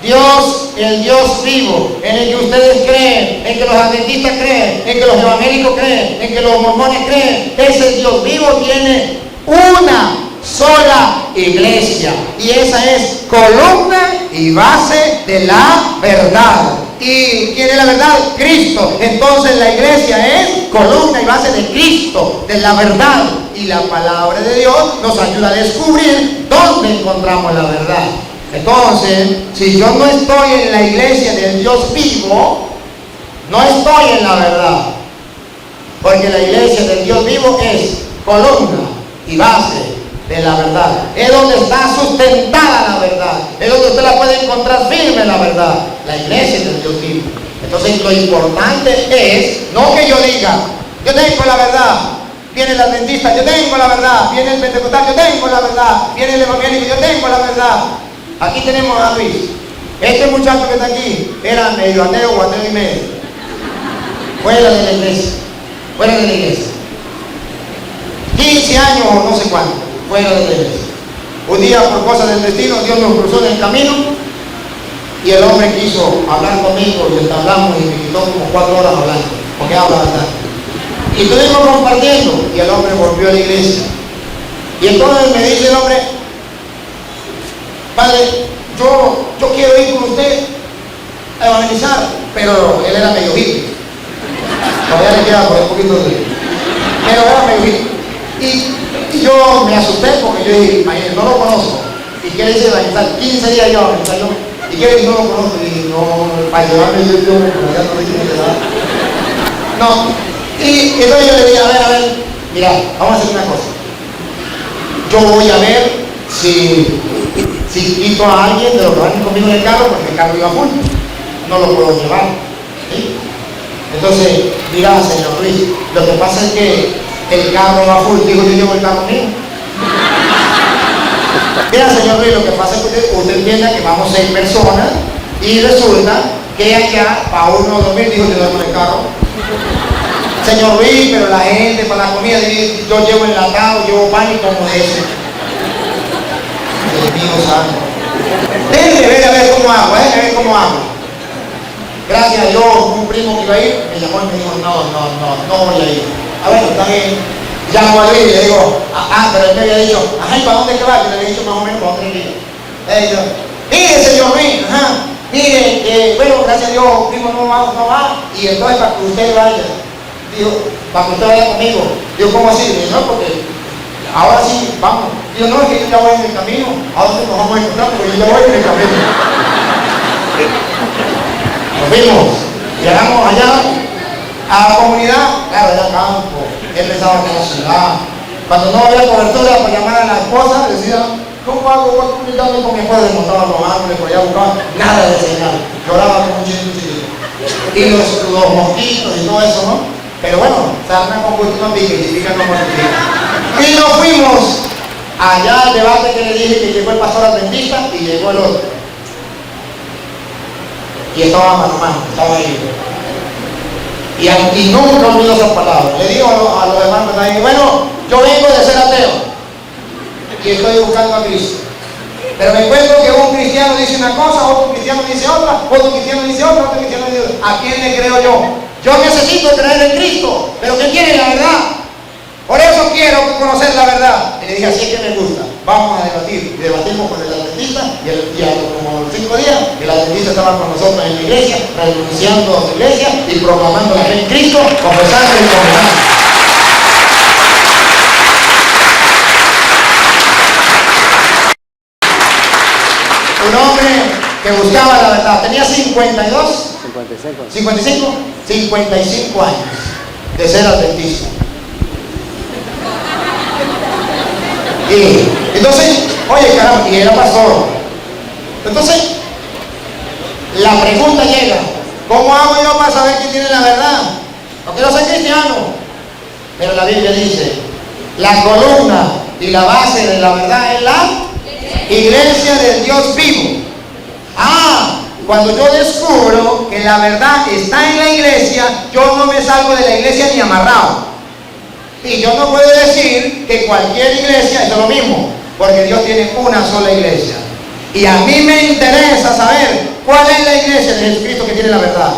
Dios, el Dios vivo, en el que ustedes creen, en que los adventistas creen, en que los evangélicos creen, en que los mormones creen, ese Dios vivo tiene una sola iglesia, y esa es columna y base de la verdad. ¿Y quién es la verdad? Cristo. Entonces la iglesia es columna y base de Cristo, de la verdad, y la palabra de Dios nos ayuda a descubrir dónde encontramos la verdad. Entonces, si yo no estoy en la iglesia del Dios vivo, no estoy en la verdad, porque la iglesia del Dios vivo es columna y base de la verdad. Es donde está sustentada la verdad. Es donde usted la puede encontrar firme, la verdad. La iglesia del Dios vivo. Entonces lo importante es, no que yo diga, yo tengo la verdad. Viene el adventista, yo tengo la verdad. Viene el pentecostal, yo tengo la verdad. Viene el evangélico, yo tengo la verdad. Aquí tenemos a Luis. Este muchacho que está aquí era medio ateo o ateo y medio. Fuera de la iglesia. Fuera de la iglesia. 15 años o no sé cuánto. Fuera de la iglesia. Un día, por cosas del destino, Dios nos cruzó en el camino y el hombre quiso hablar conmigo y hablamos y me quitó como 4 horas hablando, porque habla bastante. Y estuvimos compartiendo y el hombre volvió a la iglesia. Y entonces me dice el hombre, padre, yo quiero ir con usted a evangelizar, pero él era medio hippie. Todavía le queda por un poquito de... Pero ahora me vi. Y yo me asusté porque yo dije, imagínate, no lo conozco. ¿Y qué dice la amistad? 15 días yo, ¿y qué dice? No lo conozco. Y dije, no, para llevarme yo me conocía, no le dije nada. No. Y entonces yo le dije, a ver, mira, vamos a hacer una cosa. Yo voy a ver si quito a alguien de los que van conmigo en el carro, porque el carro iba full. No lo puedo llevar. ¿Sí? Entonces, mira, señor Luis, lo que pasa es que el carro va full. Digo, yo llevo el carro mío. Mira, señor Luis, lo que pasa es que usted entienda que vamos 6 personas y resulta que allá, para uno dormir, dijo, yo duermo en el carro. Señor Luis, pero la gente para la comida, yo llevo enlatado, llevo pan y como de ese. Dios mío santo. Déjenme ver a ver cómo hago. Gracias a Dios, un primo que iba a ir, me llamó y me dijo, no voy a ir. A ver, está bien. Llamo a Luis y le digo, pero él me había dicho, ¿y para dónde te vas? Yo le había dicho más o menos para dónde iba. Mire, señor Luis, mire, bueno, gracias a Dios, primo no va, y entonces para que usted vaya. Digo, para que usted vaya conmigo. Digo, ¿cómo así? Digo, no, porque ahora sí, vamos. Digo, no, es que yo ya voy en el camino. Ahora sí nos vamos a encontrar porque yo ya voy en el camino. Nos fuimos, llegamos allá a la comunidad, claro, era campo. Él pensaba que era ciudad. Cuando no había cobertura para llamar a la esposa, decía, ¿cómo hago? Voy a comunicarme con mi esposa, desmontaba los árboles, por allá buscaba nada de señal. Lloraba como un chiquito. Y los mosquitos y todo eso, ¿no? Pero bueno, sarna con gusto no pique, y pica no mortifica. Y nos fuimos allá al debate que le dije que llegó el pastor adventista y llegó el otro. Y estaba mano a mano, estaba ahí. Y nunca olvidó esas palabras. Le digo a los hermanos, bueno, yo vengo de ser ateo y estoy buscando a Cristo. Pero me encuentro que un cristiano dice una cosa, otro cristiano dice otra, otro cristiano dice otra, otro cristiano dice otra. ¿A quién le creo yo? Yo necesito creer en Cristo, pero ¿qué quiere la verdad? Por eso quiero conocer la verdad. Y le dije, así es que me gusta. Vamos a debatir. Y debatimos con el adventista y a como 5 días, el adventista estaba con nosotros en la iglesia, renunciando a su iglesia y proclamando la fe en Cristo, confesando y condenando. Un hombre que buscaba la verdad. Tenía 55 años de ser adventista. Y entonces, oye caramba, y era pastor. Entonces, la pregunta llega, ¿cómo hago yo para saber quién tiene la verdad? Porque no soy cristiano. Pero la Biblia dice, la columna y la base de la verdad es la iglesia del Dios vivo. Cuando yo descubro que la verdad está en la iglesia, yo no me salgo de la iglesia ni amarrado. Y yo no puedo decir que cualquier iglesia es lo mismo, porque Dios tiene una sola iglesia. Y a mí me interesa saber cuál es la iglesia de Jesucristo que tiene la verdad.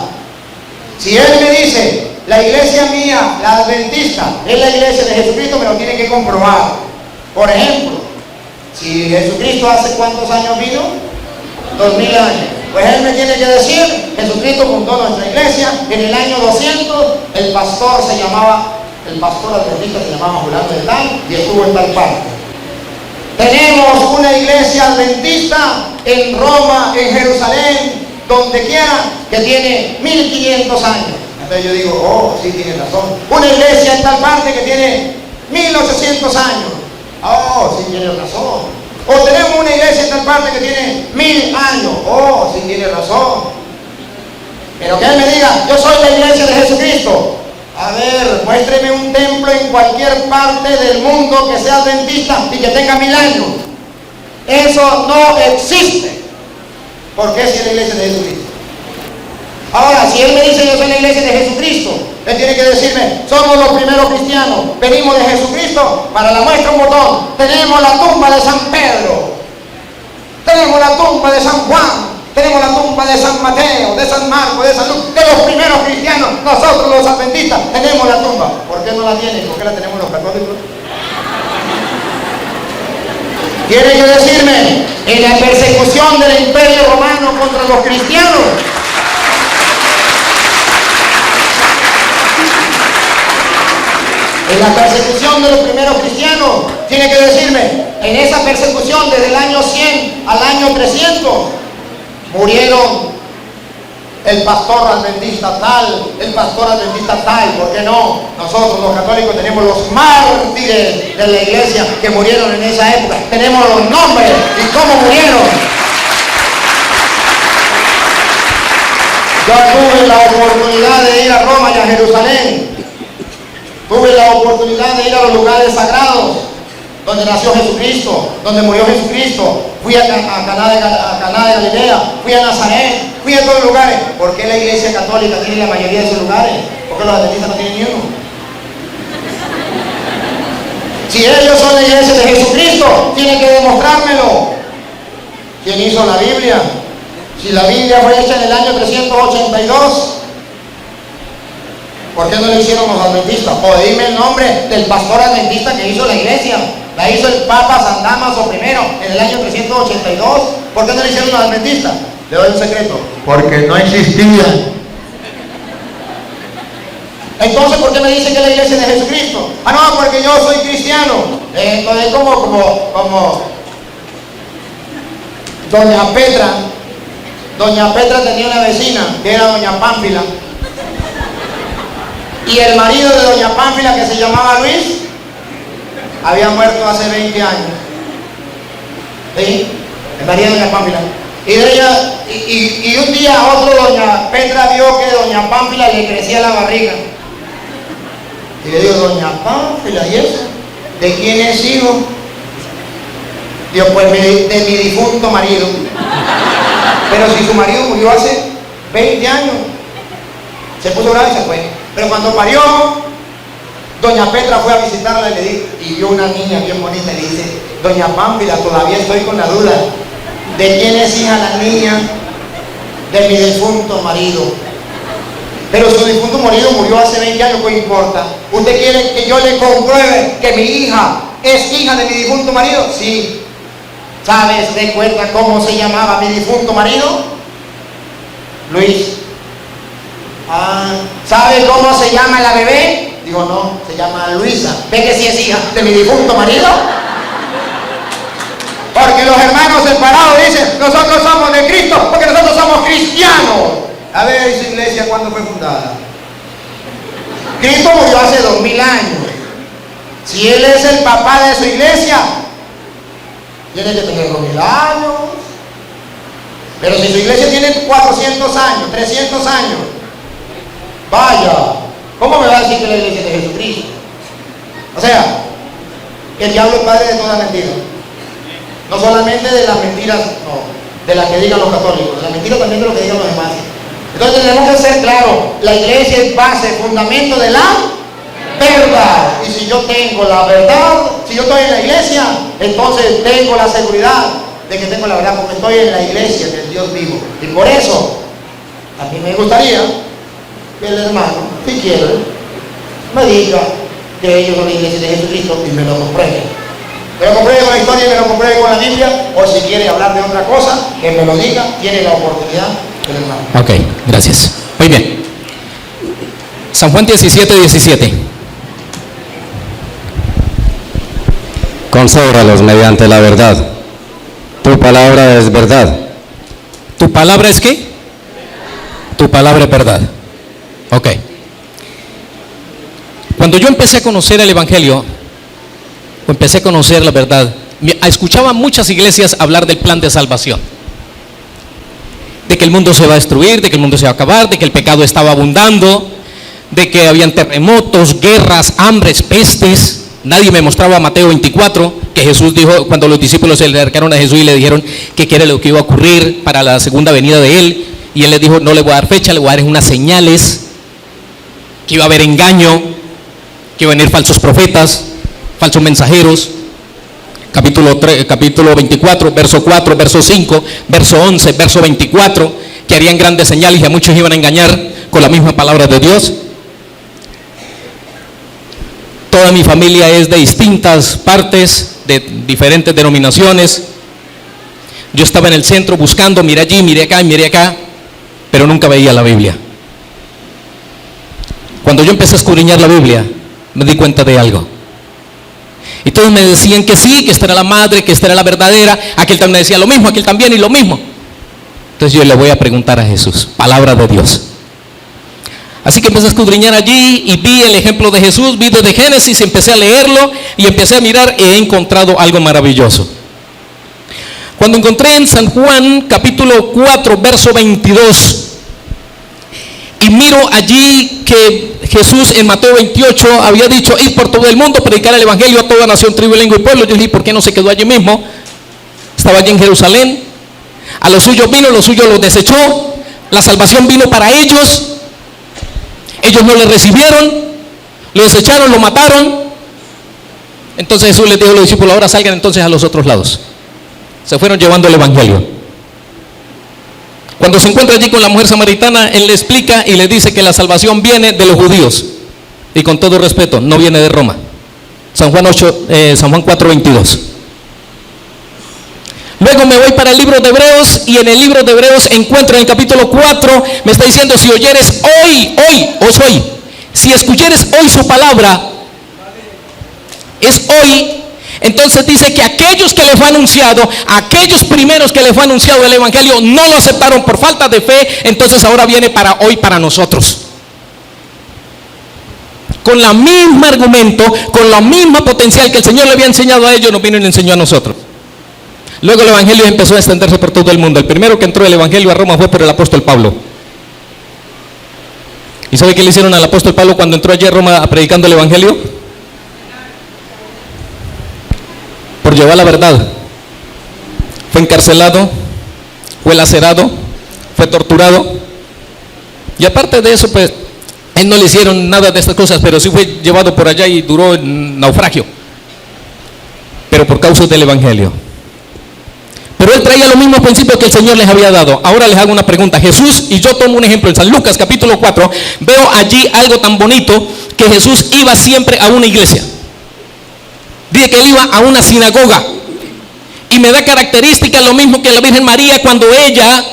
Si Él me dice, la iglesia mía, la adventista, es la iglesia de Jesucristo, me lo tiene que comprobar. Por ejemplo, si Jesucristo hace ¿cuántos años vino? 2000 años. Pues Él me tiene que decir, Jesucristo fundó nuestra iglesia en el año 200, el pastor adventista se llamaba Fulano de Tal y estuvo en tal parte. Tenemos una iglesia adventista en Roma, en Jerusalén, donde quiera, que tiene 1500 años. Entonces yo digo, oh, sí, tiene razón. Una iglesia en tal parte que tiene 1800 años. Oh, sí, tiene razón. O tenemos una iglesia en tal parte que tiene 1000 años. Oh, sí, tiene razón. Pero que Él me diga, yo soy la iglesia de Jesucristo. A ver, muéstreme un templo en cualquier parte del mundo que sea adventista y que tenga 1000 años. Eso no existe. ¿Por qué si es la iglesia de Jesucristo? Ahora, si Él me dice yo soy la iglesia de Jesucristo, Él tiene que decirme, somos los primeros cristianos, venimos de Jesucristo. Para la muestra un botón, tenemos la tumba de San Pedro, tenemos la tumba de San Juan, tenemos la tumba de San Mateo, de San Marcos, de San Lucas, de los primeros cristianos. Nosotros los adventistas tenemos la tumba. ¿Por qué no la tienen? ¿Por qué la tenemos los católicos? Tiene que decirme, en la persecución del Imperio Romano contra los cristianos, En la persecución de los primeros cristianos, tiene que decirme, en esa persecución desde el año 100 al año 300, murieron el pastor adventista tal, el pastor adventista tal. ¿Por qué no? Nosotros los católicos tenemos los mártires de la iglesia que murieron en esa época. Tenemos los nombres y cómo murieron. Yo tuve la oportunidad de ir a Roma y a Jerusalén. Tuve la oportunidad de ir a los lugares sagrados donde nació Jesucristo, donde murió Jesucristo. Fui a Caná de Galilea, fui a Nazaret, fui a todos los lugares. ¿Por qué la iglesia católica tiene la mayoría de esos lugares? ¿Por qué los adventistas no tienen ni uno? Si ellos son la iglesia de Jesucristo, tienen que demostrármelo. ¿Quién hizo la Biblia? Si la Biblia fue hecha en el año 382, ¿por qué no lo hicieron los adventistas? O dime el nombre del pastor adventista que hizo la iglesia. La hizo el Papa San Damaso I en el año 382. ¿Por qué no lo hicieron los adventistas? Le doy un secreto. Porque no existían. Entonces, ¿por qué me dicen que es la iglesia de Jesucristo? Ah, no, porque yo soy cristiano. Entonces, como Doña Petra. Doña Petra tenía una vecina que era Doña Pánfila. Y el marido de Doña Pánfila, que se llamaba Luis, había muerto hace 20 años. ¿Sí? El marido de Doña Pánfila. Y un día otro Doña Petra vio que Doña Pánfila le crecía la barriga. Y le dijo, Doña Pánfila, ¿y eso? ¿De quién es hijo? Dijo, pues de mi difunto marido. Pero si su marido murió hace 20 años. Se puso brava y se fue. Pero cuando parió, Doña Petra fue a visitarla y le dijo, y vio una niña bien bonita y le dice, Doña Pánfila, todavía estoy con la duda. ¿De quién es hija la niña? De mi difunto marido. Pero su difunto marido murió hace 20 años, ¿qué importa? ¿Usted quiere que yo le compruebe que mi hija es hija de mi difunto marido? Sí. ¿Sabes? ¿Recuerda cómo se llamaba mi difunto marido? Luis. ¿Sabe cómo se llama la bebé? Digo, no, se llama Luisa. ¿Ve que sí es hija de mi difunto marido? Porque los hermanos separados dicen, nosotros somos de Cristo, porque nosotros somos cristianos. A ver, ¿esa iglesia cuándo fue fundada? Cristo murió hace 2000 años. Si Él es el papá de su iglesia, tiene que tener 2000 años. Pero si su iglesia tiene 400 años, 300 años, vaya, ¿cómo me va a decir que la iglesia es de Jesucristo? O sea, que el diablo es padre de toda mentira. No solamente de las mentiras, no, de las que digan los católicos, de las mentiras también de lo que digan los demás. Entonces tenemos que ser claros, la iglesia es base, fundamento de la verdad. Y si yo tengo la verdad, si yo estoy en la iglesia, entonces tengo la seguridad de que tengo la verdad, porque estoy en la iglesia del Dios vivo. Y por eso, a mí me gustaría que el hermano, si quiere, me diga que ellos son la iglesia de Jesucristo y me lo compruebe. Me lo compruebe con la historia y me lo compruebe con la Biblia, o si quiere hablar de otra cosa, que me lo diga, tiene la oportunidad del hermano. Ok, gracias. Muy bien. San Juan 17:17. Consóbralos mediante la verdad. Tu palabra es verdad. ¿Tu palabra es qué? Tu palabra es verdad. Ok. Cuando yo empecé a conocer el Evangelio, empecé a conocer la verdad, escuchaba muchas iglesias hablar del plan de salvación. De que el mundo se va a destruir, de que el mundo se va a acabar, de que el pecado estaba abundando, de que habían terremotos, guerras, hambres, pestes. Nadie me mostraba Mateo 24, que Jesús dijo, cuando los discípulos se le acercaron a Jesús y le dijeron que qué era lo que iba a ocurrir para la segunda venida de Él, y Él les dijo, no le voy a dar fecha, le voy a dar unas señales, que iba a haber engaño, que iban a venir falsos profetas, falsos mensajeros. Capítulo 24, verso 4, verso 5, verso 11, verso 24, que harían grandes señales y a muchos iban a engañar con la misma palabra de Dios. Toda mi familia es de distintas partes, de diferentes denominaciones. Yo estaba en el centro buscando, miré allí, miré acá y miré acá, pero nunca veía la Biblia. Cuando yo empecé a escudriñar la Biblia, me di cuenta de algo. Y todos me decían que sí, que esta era la madre, que esta era la verdadera. Aquel también me decía lo mismo, aquel también y lo mismo. Entonces yo le voy a preguntar a Jesús, palabra de Dios. Así que empecé a escudriñar allí y vi el ejemplo de Jesús, vi desde Génesis, empecé a leerlo y empecé a mirar y he encontrado algo maravilloso. Cuando encontré en San Juan capítulo 4 verso 22 y miro allí que Jesús en Mateo 28 había dicho: id por todo el mundo, predicar el evangelio a toda nación, tribu, lengua y pueblo. Yo dije: ¿por qué no se quedó allí mismo? Estaba allí en Jerusalén. A los suyos vino, los suyos los desechó. La salvación vino para ellos. Ellos no le recibieron, lo desecharon, lo mataron. Entonces Jesús les dijo a los discípulos: ahora salgan entonces a los otros lados. Se fueron llevando el evangelio. Cuando se encuentra allí con la mujer samaritana, él le explica y le dice que la salvación viene de los judíos. Y con todo respeto, no viene de Roma. San Juan 4:22. Luego me voy para el libro de Hebreos y en el libro de Hebreos encuentro en el capítulo 4, me está diciendo: si oyeres hoy, si escuchares hoy su palabra, es hoy. Entonces dice que aquellos que le fue anunciado, aquellos primeros que le fue anunciado el evangelio, no lo aceptaron por falta de fe. Entonces ahora viene para hoy, para nosotros. Con la misma argumento, con la misma potencial que el Señor le había enseñado a ellos, nos vino y le enseñó a nosotros. Luego el evangelio empezó a extenderse por todo el mundo. El primero que entró el evangelio a Roma fue por el apóstol Pablo. ¿Y sabe qué le hicieron al apóstol Pablo cuando entró allí a Roma predicando el evangelio? Por llevar la verdad. Fue encarcelado, fue lacerado, fue torturado. Y aparte de eso, pues, él no le hicieron nada de estas cosas, pero sí fue llevado por allá y duró en naufragio. Pero por causa del evangelio. Pero él traía los mismos principios que el Señor les había dado. Ahora les hago una pregunta. Jesús, y yo tomo un ejemplo en San Lucas capítulo 4, veo allí algo tan bonito, que Jesús iba siempre a una iglesia. Dice que él iba a una sinagoga. Y me da características lo mismo que la Virgen María cuando ella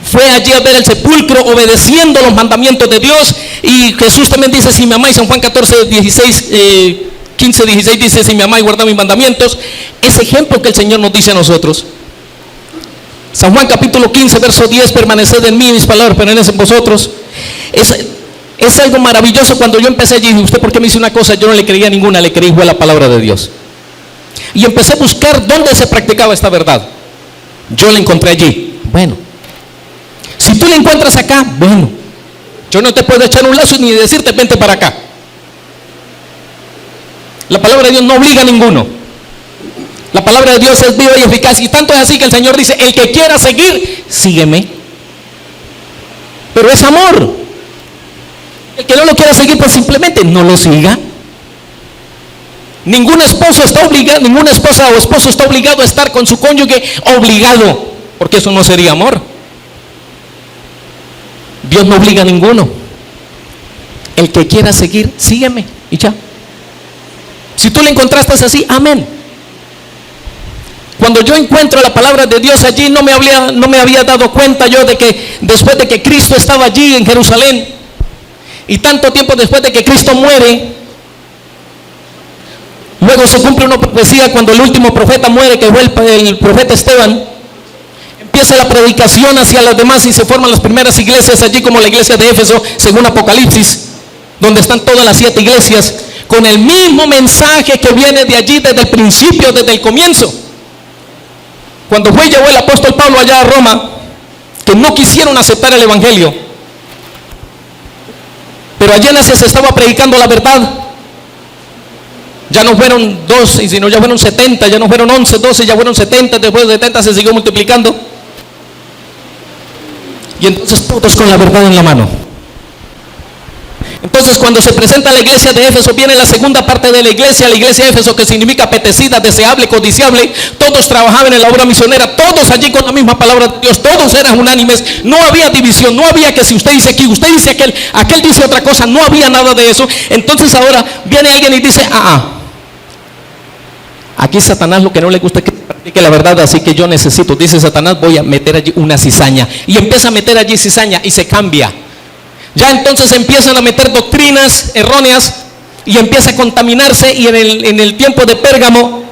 fue allí a ver el sepulcro, obedeciendo los mandamientos de Dios. Y Jesús también dice: si me amáis, San Juan 15:16 dice: si me amáis, guardad mis mandamientos. Ese ejemplo que el Señor nos dice a nosotros. San Juan capítulo 15 verso 10: permaneced en mí, mis palabras permanecen en vosotros. Es algo maravilloso. Cuando yo empecé allí, ¿usted por qué me dice una cosa? Yo no le creía ninguna, le creí igual a la palabra de Dios. Y empecé a buscar dónde se practicaba esta verdad. Yo la encontré allí. Bueno, si tú la encuentras acá, bueno, yo no te puedo echar un lazo ni decirte vente para acá. La palabra de Dios no obliga a ninguno. La palabra de Dios es viva y eficaz. Y tanto es así que el Señor dice: el que quiera seguir, sígueme. Pero es amor. El que no lo quiera seguir, pues simplemente no lo siga. Ningún esposo está obligado, ninguna esposa o esposo está obligado a estar con su cónyuge obligado, porque eso no sería amor. Dios no obliga a ninguno. El que quiera seguir, sígueme y ya. Si tú le encontraste así, amén. Cuando yo encuentro la palabra de Dios allí, no me había dado cuenta yo de que después de que Cristo estaba allí en Jerusalén, y tanto tiempo después de que Cristo muere, luego se cumple una profecía cuando el último profeta muere, que fue el profeta Esteban. Empieza la predicación hacia los demás y se forman las primeras iglesias allí, como la iglesia de Éfeso, según Apocalipsis, donde están todas las 7 iglesias, con el mismo mensaje que viene de allí desde el principio, desde el comienzo. Cuando llevó el apóstol Pablo allá a Roma, que no quisieron aceptar el evangelio, pero allí en ese se estaba predicando la verdad. Ya no fueron 12, sino ya fueron 70, ya no fueron 11, 12, ya fueron 70, después de 70 se siguió multiplicando. Y entonces todos con la verdad en la mano. Entonces cuando se presenta la iglesia de Éfeso, viene la segunda parte de la iglesia de Éfeso, que significa apetecida, deseable, codiciable. Todos trabajaban en la obra misionera, todos allí con la misma palabra de Dios, todos eran unánimes, no había división, no había que si usted dice aquí, usted dice aquel dice otra cosa, no había nada de eso. Entonces ahora viene alguien y dice: aquí Satanás lo que no le gusta es que practique la verdad, así que yo necesito, dice Satanás, voy a meter allí una cizaña. Y empieza a meter allí cizaña y se cambia. Ya entonces empiezan a meter doctrinas erróneas y empieza a contaminarse, y en el tiempo de Pérgamo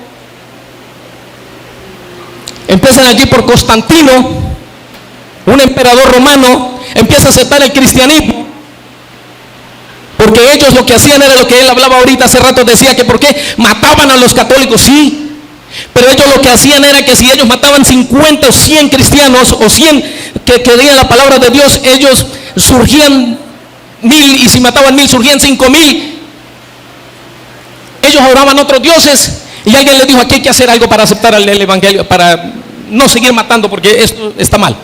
empiezan allí por Constantino, un emperador romano, empieza a aceptar el cristianismo, porque ellos lo que hacían era lo que él hablaba ahorita hace rato, decía que por qué mataban a los católicos, sí, pero ellos lo que hacían era que si ellos mataban 50 o 100 cristianos o 100 que creían la palabra de Dios, ellos surgían 1000, y si mataban 1000 surgían 5000. Ellos adoraban a otros dioses, y alguien les dijo: aquí hay que hacer algo para aceptar el evangelio, para no seguir matando, porque esto está mal.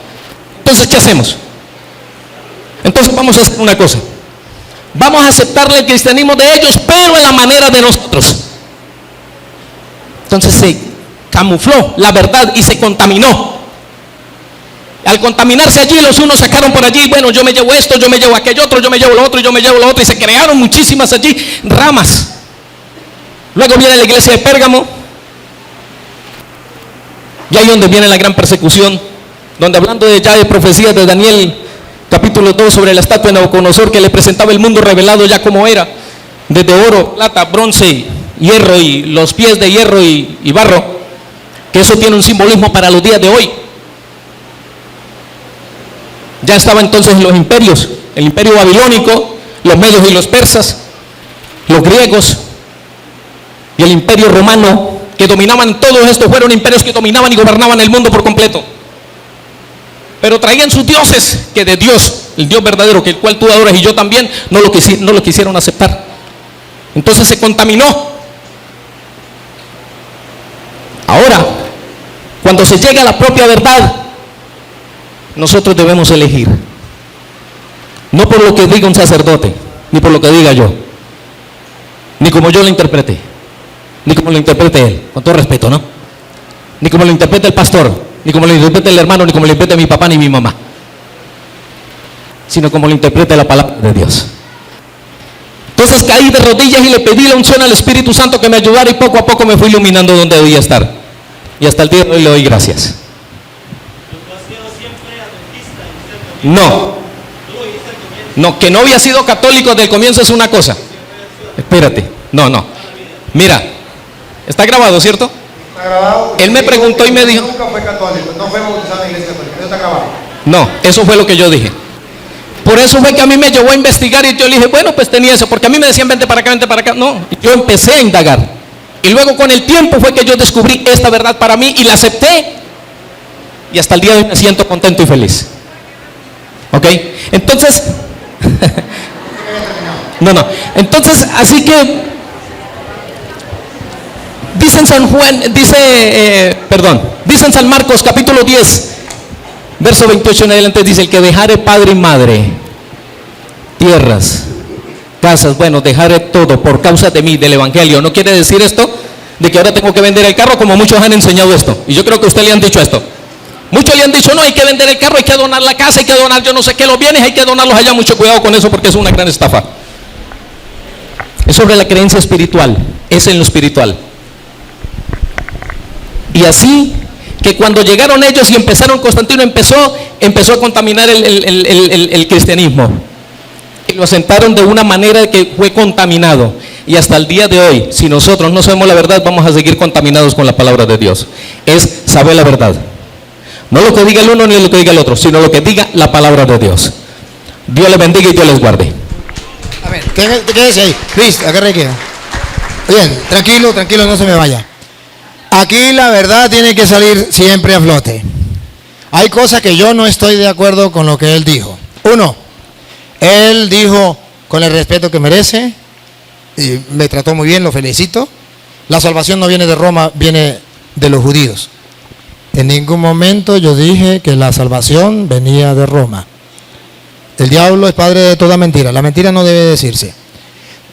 Entonces, ¿qué hacemos? Entonces vamos a hacer una cosa: vamos a aceptarle el cristianismo de ellos, pero en la manera de nosotros. Entonces se camufló la verdad y se contaminó. Al contaminarse allí, los unos sacaron por allí: bueno, yo me llevo esto, yo me llevo aquello otro, yo me llevo lo otro, yo me llevo lo otro, y se crearon muchísimas allí ramas. Luego viene la iglesia de Pérgamo, y ahí donde viene la gran persecución, donde, hablando ya de profecías de Daniel capítulo 2 sobre la estatua de Nabucodonosor, que le presentaba el mundo revelado ya como era, desde oro, plata, bronce, hierro, y los pies de hierro y barro, que eso tiene un simbolismo para los días de hoy. Ya estaban entonces los imperios: el imperio babilónico, los medios y los persas, los griegos y el imperio romano, que dominaban. Todos estos fueron imperios que dominaban y gobernaban el mundo por completo, pero traían sus dioses, que de Dios, el Dios verdadero, que el cual tú adoras y yo también, no lo quisieron aceptar. Entonces se contaminó. Ahora, cuando se llega a la propia verdad, nosotros debemos elegir, no por lo que diga un sacerdote, ni por lo que diga yo, ni como yo lo interprete, ni como lo interprete él, con todo respeto, ¿no? Ni como lo interprete el pastor, ni como lo interprete el hermano, ni como lo interprete mi papá ni mi mamá, sino como lo interprete la palabra de Dios. Entonces caí de rodillas y le pedí la unción al Espíritu Santo que me ayudara, y poco a poco me fui iluminando donde debía estar, y hasta el día de hoy le doy gracias. No, que no había sido católico desde el comienzo es una cosa. Espérate, no. Mira, está grabado, ¿cierto? Está grabado. Él me preguntó y me dijo: nunca fue católico, no fue bautizado en la iglesia católica. Eso está grabado. No, eso fue lo que yo dije. Por eso fue que a mí me llevó a investigar, y yo le dije: bueno, pues tenía eso, porque a mí me decían vente para acá, vente para acá. No, yo empecé a indagar, y luego con el tiempo fue que yo descubrí esta verdad para mí y la acepté, y hasta el día de hoy me siento contento y feliz. ¿Ok? Entonces no, entonces, así que dice en San Juan, dice en San Marcos capítulo 10 verso 28 en adelante, dice: el que dejare padre y madre, tierras, casas, bueno, dejare todo por causa de mí, del evangelio. No quiere decir esto de que ahora tengo que vender el carro, como muchos han enseñado esto, y yo creo que a usted le han dicho esto. Muchos le han dicho: no, hay que vender el carro, hay que donar la casa, hay que donar yo no sé qué, los bienes, hay que donarlos allá. Mucho cuidado con eso, porque es una gran estafa. Es sobre la creencia espiritual, es en lo espiritual. Y así que cuando llegaron ellos y empezaron, Constantino empezó a contaminar el cristianismo, y lo asentaron de una manera que fue contaminado. Y hasta el día de hoy, si nosotros no sabemos la verdad, vamos a seguir contaminados con la palabra de Dios. Es saber la verdad. No lo que diga el uno ni lo que diga el otro, sino lo que diga la palabra de Dios. Dios les bendiga y Dios les guarde. A ver, quédese ahí. Luis, agarre aquí. Bien, tranquilo, no se me vaya. Aquí la verdad tiene que salir siempre a flote. Hay cosas que yo no estoy de acuerdo con lo que él dijo. Uno, él dijo con el respeto que merece, y me trató muy bien, lo felicito. La salvación no viene de Roma, viene de los judíos. En ningún momento yo dije que la salvación venía de Roma. El diablo es padre de toda mentira. La mentira no debe decirse.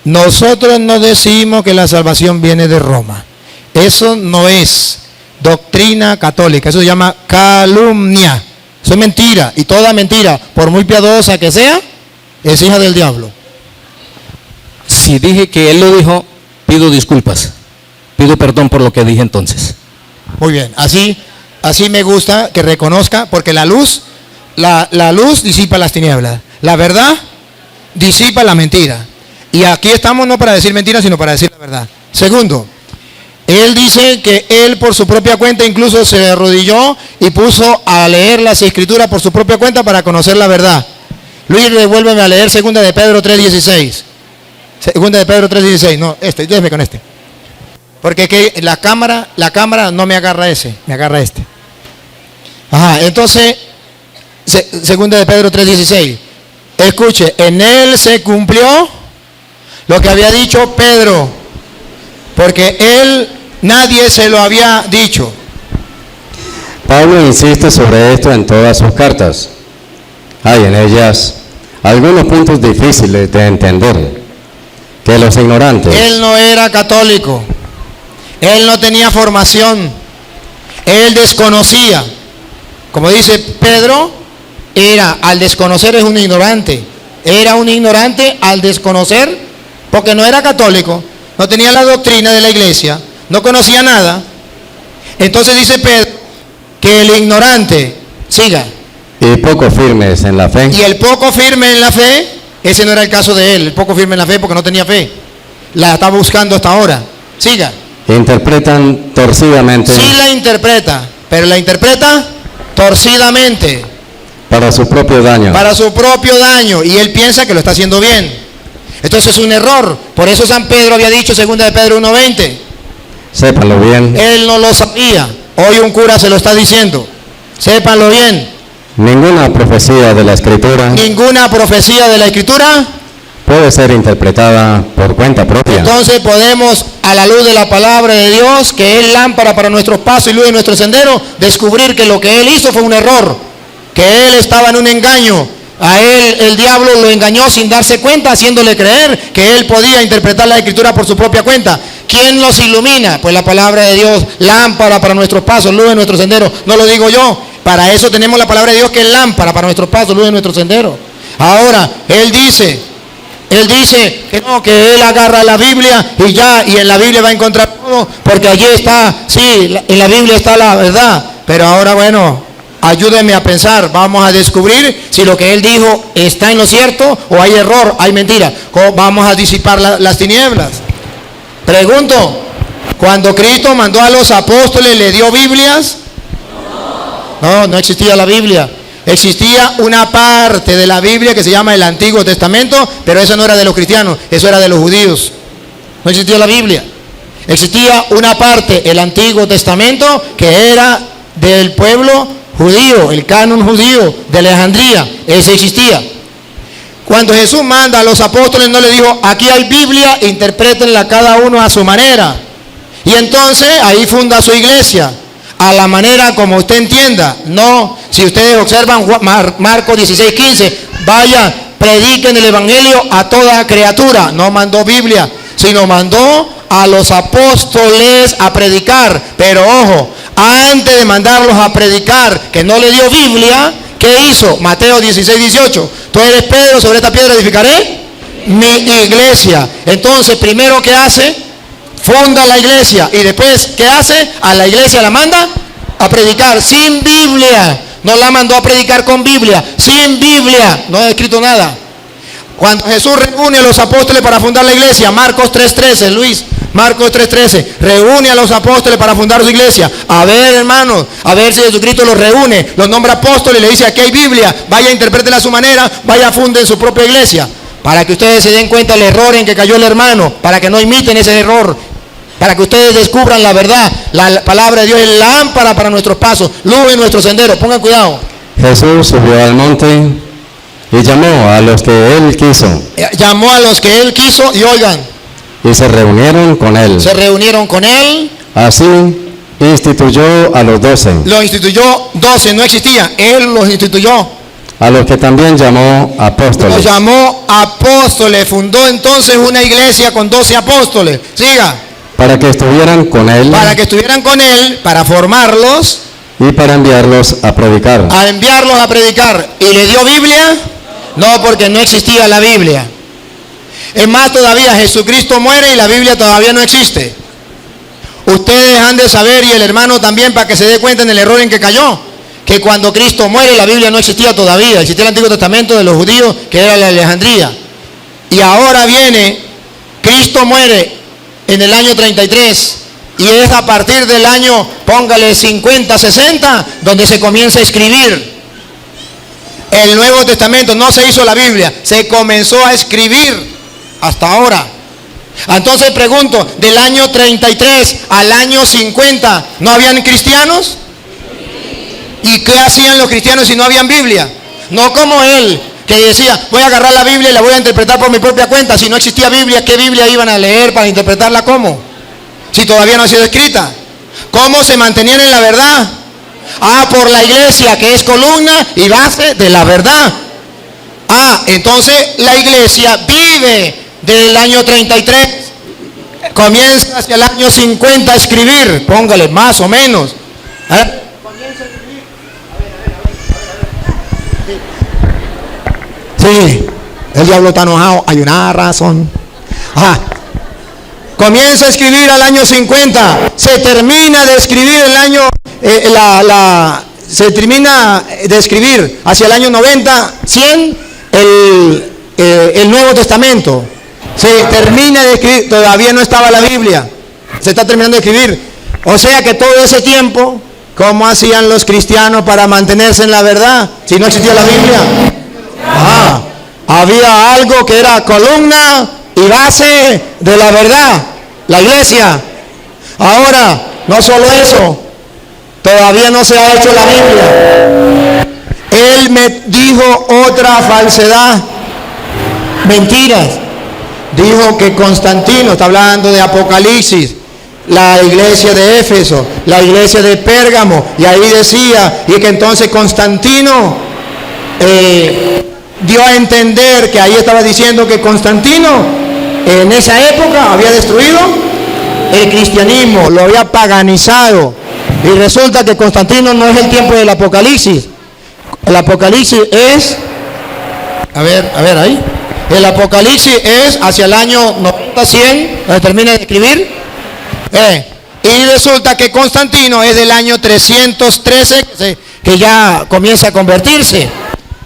Nosotros no decimos que la salvación viene de Roma. Eso no es doctrina católica. Eso se llama calumnia. Eso es mentira. Y toda mentira, por muy piadosa que sea, es hija del diablo. Si dije que él lo dijo, pido disculpas. Pido perdón por lo que dije entonces. Muy bien. Así me gusta que reconozca, porque la luz disipa las tinieblas. La verdad disipa la mentira. Y aquí estamos no para decir mentiras, sino para decir la verdad. Segundo, él dice que él por su propia cuenta incluso se arrodilló y puso a leer las escrituras por su propia cuenta para conocer la verdad. Luis, devuélveme a leer 2 de Pedro 3:16. 2 de Pedro 3:16. No, déjeme con este. Porque que la cámara no me agarra ese, me agarra este. Ajá, entonces, 2 de Pedro 3:16. Escuche, en él se cumplió lo que había dicho Pedro, porque él, nadie se lo había dicho. Pablo insiste sobre esto en todas sus cartas. Hay en ellas algunos puntos difíciles de entender, que los ignorantes... Él no era católico, él no tenía formación, él desconocía. Como dice Pedro, al desconocer es un ignorante. Era un ignorante al desconocer, porque no era católico, no tenía la doctrina de la iglesia, no conocía nada. Entonces dice Pedro que el ignorante, siga. Y poco firmes en la fe. Y el poco firme en la fe, ese no era el caso de él, el poco firme en la fe porque no tenía fe. La estaba buscando hasta ahora. Siga. Interpretan torcidamente. Sí la interpreta, pero la interpreta torcidamente. Para su propio daño. Para su propio daño. Y él piensa que lo está haciendo bien. Entonces es un error. Por eso San Pedro había dicho, 2 de Pedro 1:20. Sépanlo bien. Él no lo sabía. Hoy un cura se lo está diciendo. Sépanlo bien. Ninguna profecía de la Escritura. Ninguna profecía de la Escritura puede ser interpretada por cuenta propia. Entonces podemos, a la luz de la palabra de Dios, que es lámpara para nuestros pasos y luz de nuestro sendero, descubrir que lo que él hizo fue un error, que él estaba en un engaño. A él el diablo lo engañó sin darse cuenta, haciéndole creer que él podía interpretar la Escritura por su propia cuenta. ¿Quién nos ilumina? Pues la palabra de Dios, lámpara para nuestros pasos, luz de nuestro sendero. No lo digo yo, para eso tenemos la palabra de Dios que es lámpara para nuestros pasos, luz de nuestro sendero. Ahora, él dice que no, que él agarra la Biblia y ya, y en la Biblia va a encontrar todo, porque allí está, sí, en la Biblia está la verdad. Pero ahora, bueno, ayúdenme a pensar, vamos a descubrir si lo que él dijo está en lo cierto o hay error, hay mentira. Vamos a disipar las tinieblas. Pregunto, cuando Cristo mandó a los apóstoles, ¿le dio Biblias? No existía la Biblia. Existía una parte de la Biblia que se llama el Antiguo Testamento, pero eso no era de los cristianos, eso era de los judíos. No existía la Biblia. Existía una parte, el Antiguo Testamento, que era del pueblo judío, el canon judío de Alejandría. Ese existía. Cuando Jesús manda a los apóstoles, no le dijo, aquí hay Biblia, interprétenla cada uno a su manera. Y entonces ahí funda su iglesia, a la manera como usted entienda. No, si ustedes observan Marcos 16:15, vaya, prediquen el evangelio a toda criatura. No mandó Biblia, sino mandó a los apóstoles a predicar. Pero ojo, antes de mandarlos a predicar, que no le dio Biblia, ¿qué hizo? Mateo 16:18, tú eres Pedro, sobre esta piedra edificaré mi iglesia. Entonces, primero, ¿qué hace? Funda la iglesia. Y después, ¿qué hace? A la iglesia la manda a predicar sin Biblia. No la mandó a predicar con Biblia, sin Biblia. No ha escrito nada. Cuando Jesús reúne a los apóstoles para fundar la iglesia, Marcos 3:13, Luis, Marcos 3:13, reúne a los apóstoles para fundar su iglesia. A ver, hermanos, a ver si Jesucristo los reúne, los nombra apóstoles y le dice, aquí hay Biblia, vaya, interprétela a su manera, vaya, funden su propia iglesia. Para que ustedes se den cuenta del error en que cayó el hermano, para que no imiten ese error, para que ustedes descubran la verdad. La palabra de Dios es lámpara para nuestros pasos, luz en nuestro sendero. Pongan cuidado. Jesús subió al monte y llamó a los que él quiso. Llamó a los que él quiso y oigan. Y se reunieron con él. Se reunieron con él. Así instituyó a los 12. Lo instituyó 12, no existía. Él los instituyó. A los que también llamó apóstoles. Los llamó apóstoles. Fundó entonces una iglesia con 12 apóstoles. Siga. Para que estuvieran con él. Para que estuvieran con él, para formarlos. Y para enviarlos a predicar. A enviarlos a predicar. ¿Y le dio Biblia? No, porque no existía la Biblia. Es más, todavía Jesucristo muere y la Biblia todavía no existe. Ustedes han de saber, y el hermano también, para que se dé cuenta en el error en que cayó, que cuando Cristo muere la Biblia no existía todavía. Existía el Antiguo Testamento de los judíos, que era la Alejandría. Y ahora viene, Cristo muere en el año 33. Y es a partir del año, póngale 50, 60, donde se comienza a escribir el Nuevo Testamento. No se hizo la Biblia, se comenzó a escribir hasta ahora. Entonces pregunto, del año 33 al año 50, ¿no habían cristianos? ¿Y qué hacían los cristianos si no habían Biblia? No como él, que decía, voy a agarrar la Biblia y la voy a interpretar por mi propia cuenta. Si no existía Biblia, ¿qué Biblia iban a leer para interpretarla cómo? Si todavía no ha sido escrita. ¿Cómo se mantenían en la verdad? Por la iglesia, que es columna y base de la verdad. Entonces la iglesia vive del año 33, comienza hacia el año 50 a escribir, póngale más o menos. Comienza a escribir. Sí, el diablo está enojado, hay una razón. Comienza a escribir al año 50, se termina de escribir el año, se termina de escribir hacia el año 90, 100, el Nuevo Testamento. Se termina de escribir, todavía no estaba la Biblia, se está terminando de escribir. O sea que todo ese tiempo, ¿cómo hacían los cristianos para mantenerse en la verdad si no existía la Biblia? Había algo que era columna y base de la verdad, la iglesia. Ahora, no solo eso, todavía no se ha hecho la Biblia. Él me dijo otra falsedad, mentiras. Dijo que Constantino, está hablando de Apocalipsis, la iglesia de Éfeso, la iglesia de Pérgamo, y ahí decía, y que entonces Constantino dio a entender que ahí estaba diciendo que Constantino en esa época había destruido el cristianismo, lo había paganizado. Y resulta que Constantino no es el tiempo del Apocalipsis. El Apocalipsis es, a ver ahí, el Apocalipsis es hacia el año 90, 100, donde termina de escribir. Y resulta que Constantino es del año 313, que ya comienza a convertirse,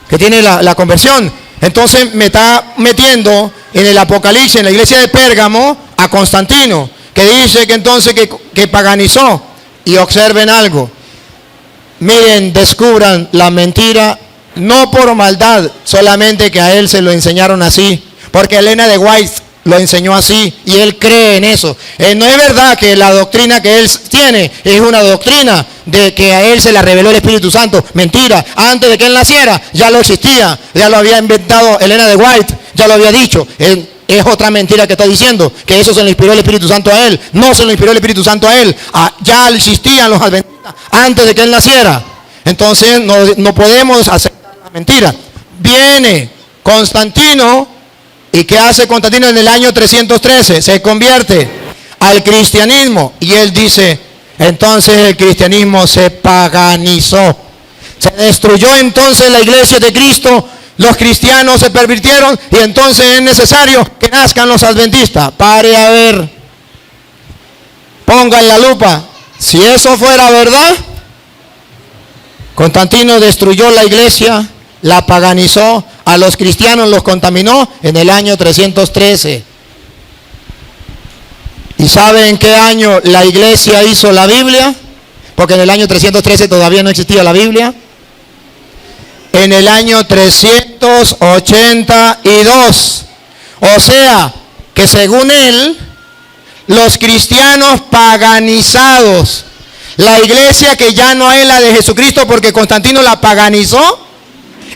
que tiene la conversión. Entonces me está metiendo en el Apocalipsis, en la iglesia de Pérgamo, a Constantino, que dice que entonces que paganizó. Y observen algo, miren, descubran la mentira, no por maldad, solamente que a él se lo enseñaron así, porque Elena de White lo enseñó así y él cree en eso. No es verdad que la doctrina que él tiene es una doctrina de que a él se la reveló el Espíritu Santo. Mentira, antes de que él naciera ya lo existía, ya lo había inventado Elena de White, ya lo había dicho. Es otra mentira que está diciendo, que eso se lo inspiró el Espíritu Santo a él. No se lo inspiró el Espíritu Santo a él. Ya existían los adventistas antes de que él naciera. Entonces no podemos aceptar la mentira. Viene Constantino, ¿y qué hace Constantino en el año 313? Se convierte al cristianismo. Y él dice, entonces el cristianismo se paganizó. Se destruyó entonces la iglesia de Cristo. Los cristianos se pervirtieron y entonces es necesario que nazcan los adventistas. Pare a ver, pongan la lupa. Si eso fuera verdad, Constantino destruyó la iglesia, la paganizó, a los cristianos los contaminó en el año 313. ¿Y saben en qué año la iglesia hizo la Biblia? Porque en el año 313 todavía no existía la Biblia. En el año 382. O sea, que según él, los cristianos paganizados, la iglesia que ya no es la de Jesucristo porque Constantino la paganizó,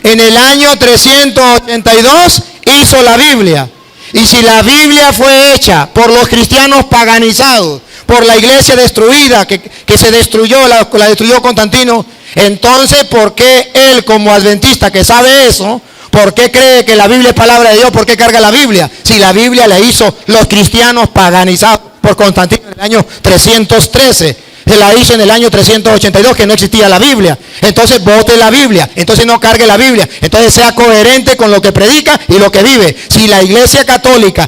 en el año 382 hizo la Biblia. Y si la Biblia fue hecha por los cristianos paganizados, por la iglesia destruida, que se destruyó, la destruyó Constantino, entonces, ¿por qué él como adventista que sabe eso, por qué cree que la Biblia es palabra de Dios? ¿Por qué carga la Biblia? Si la Biblia la hizo los cristianos paganizados por Constantino en el año 313, se la hizo en el año 382 que no existía la Biblia. Entonces vote la Biblia, entonces no cargue la Biblia, entonces sea coherente con lo que predica y lo que vive. Si la iglesia católica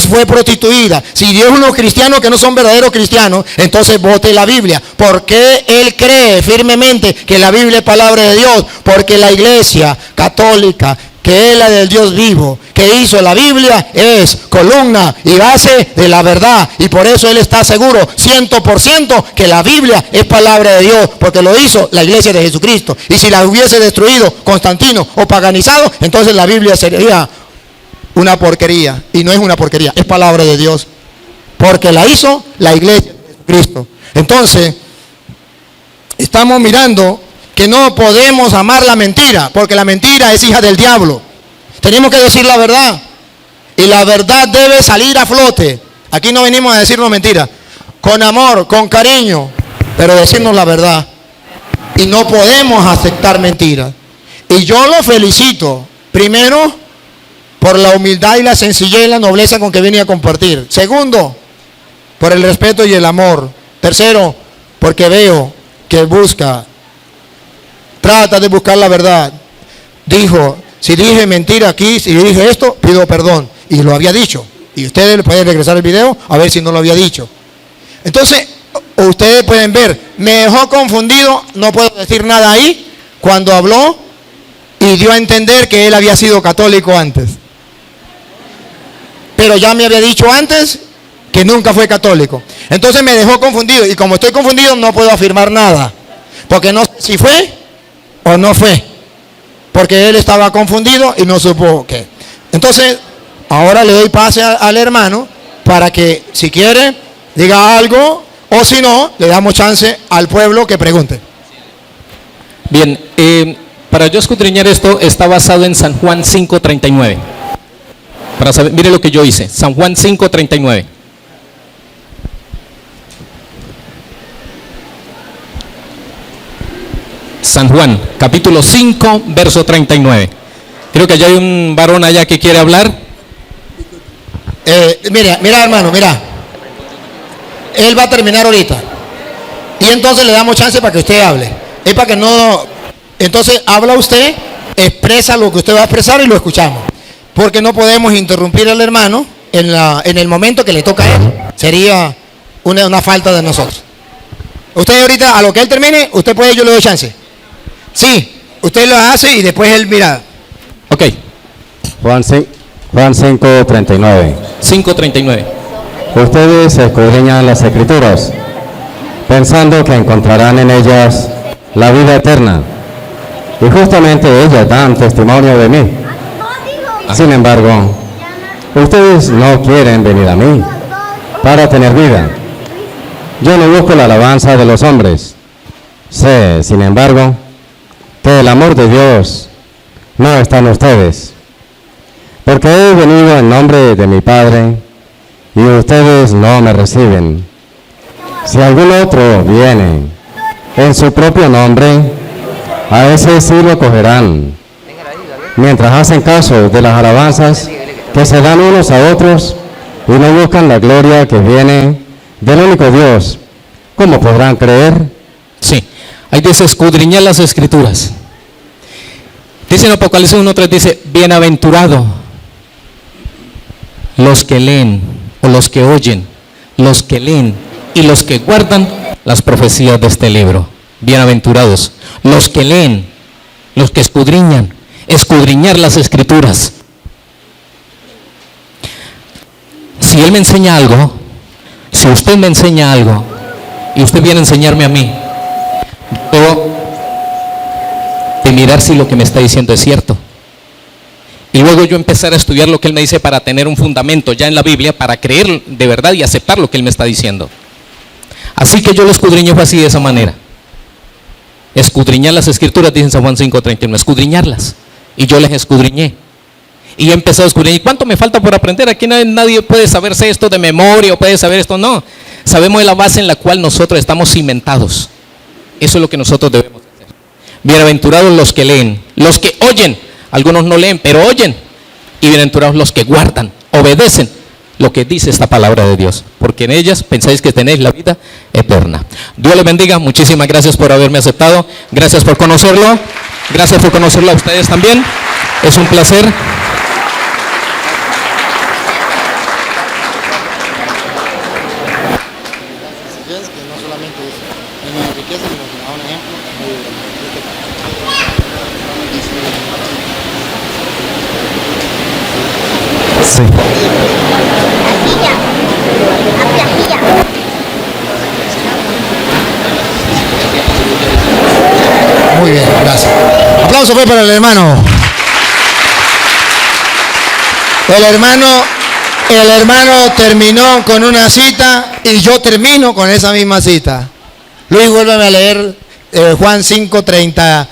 fue prostituida, si Dios unos cristianos que no son verdaderos cristianos, entonces vote la Biblia. ¿Por qué él cree firmemente que la Biblia es palabra de Dios? Porque la iglesia católica que es la del Dios vivo, que hizo la Biblia, es columna y base de la verdad. Y por eso él está seguro, 100%, que la Biblia es palabra de Dios, porque lo hizo la iglesia de Jesucristo. Y si la hubiese destruido Constantino o paganizado, entonces la Biblia sería una porquería. Y no es una porquería, es palabra de Dios, porque la hizo la iglesia de Jesucristo. Entonces, estamos mirando que no podemos amar la mentira, porque la mentira es hija del diablo. Tenemos que decir la verdad, y la verdad debe salir a flote. Aquí no venimos a decirnos mentiras, con amor, con cariño, pero decirnos la verdad. Y no podemos aceptar mentiras. Y yo lo felicito, primero, por la humildad y la sencillez y la nobleza con que venía a compartir. Segundo, por el respeto y el amor. Tercero, porque veo que trata de buscar la verdad. Dijo, si dije mentira aquí, si dije esto, pido perdón. Y lo había dicho. Y ustedes pueden regresar el video a ver si no lo había dicho. Entonces, ustedes pueden ver, me dejó confundido, no puedo decir nada ahí, cuando habló y dio a entender que él había sido católico antes. Pero ya me había dicho antes que nunca fue católico. Entonces me dejó confundido, y como estoy confundido no puedo afirmar nada, porque no sé si fue o no fue, porque él estaba confundido y no supo qué. Entonces, ahora le doy pase al hermano para que, si quiere, diga algo, o si no, le damos chance al pueblo que pregunte. Bien, para yo escudriñar esto, está basado en San Juan 5:39. Para saber, mire lo que yo hice, San Juan 5:39. San Juan, capítulo 5, verso 39. Creo que allá hay un varón allá que quiere hablar. Mira hermano, mira. Él va a terminar ahorita. Y entonces le damos chance para que usted hable. Es para que no... Entonces habla usted, expresa lo que usted va a expresar y lo escuchamos. Porque no podemos interrumpir al hermano en el momento que le toca a él. Sería una falta de nosotros. Usted ahorita, a lo que él termine, usted puede, yo le doy chance. Sí, usted lo hace y después él mira. Ok. Juan 5:39. 5:39. Ustedes escudriñan las Escrituras, pensando que encontrarán en ellas la vida eterna, y justamente ellas dan testimonio de mí. Sin embargo, ustedes no quieren venir a mí para tener vida. Yo no busco la alabanza de los hombres. Sé, sin embargo, que el amor de Dios no está en ustedes, porque he venido en nombre de mi Padre y ustedes no me reciben. Si algún otro viene en su propio nombre, a ese sí lo cogerán. Mientras hacen caso de las alabanzas que se dan unos a otros y no buscan la gloria que viene del único Dios, ¿cómo podrán creer? Sí, ahí dice escudriñar las Escrituras. Dice en Apocalipsis 1:3, dice, bienaventurado los que leen, o los que oyen, los que leen y los que guardan las profecías de este libro. Bienaventurados los que leen, los que escudriñan, escudriñar las Escrituras. Si él me enseña algo, si usted me enseña algo y usted viene a enseñarme a mí, debo de mirar si lo que me está diciendo es cierto, y luego yo empezar a estudiar lo que él me dice para tener un fundamento ya en la Biblia, para creer de verdad y aceptar lo que él me está diciendo. Así que yo lo escudriño así, de esa manera. Escudriñar las Escrituras, dice en San Juan 5:31, escudriñarlas. Y yo las escudriñé. Y he empezado a escudriñar. ¿Y cuánto me falta por aprender? Aquí nadie puede saberse esto de memoria o puede saber esto. No. Sabemos de la base en la cual nosotros estamos cimentados. Eso es lo que nosotros debemos hacer. Bienaventurados los que leen, los que oyen. Algunos no leen, pero oyen. Y bienaventurados los que guardan, obedecen lo que dice esta palabra de Dios, porque en ellas pensáis que tenéis la vida eterna. Dios les bendiga. Muchísimas gracias por haberme aceptado. Gracias por conocerlo. Gracias por conocerlo a ustedes también. Es un placer. Sí. Muy bien, gracias. Aplauso pues para el hermano. El hermano terminó con una cita y yo termino con esa misma cita. Luis, vuélveme a leer Juan 5:39.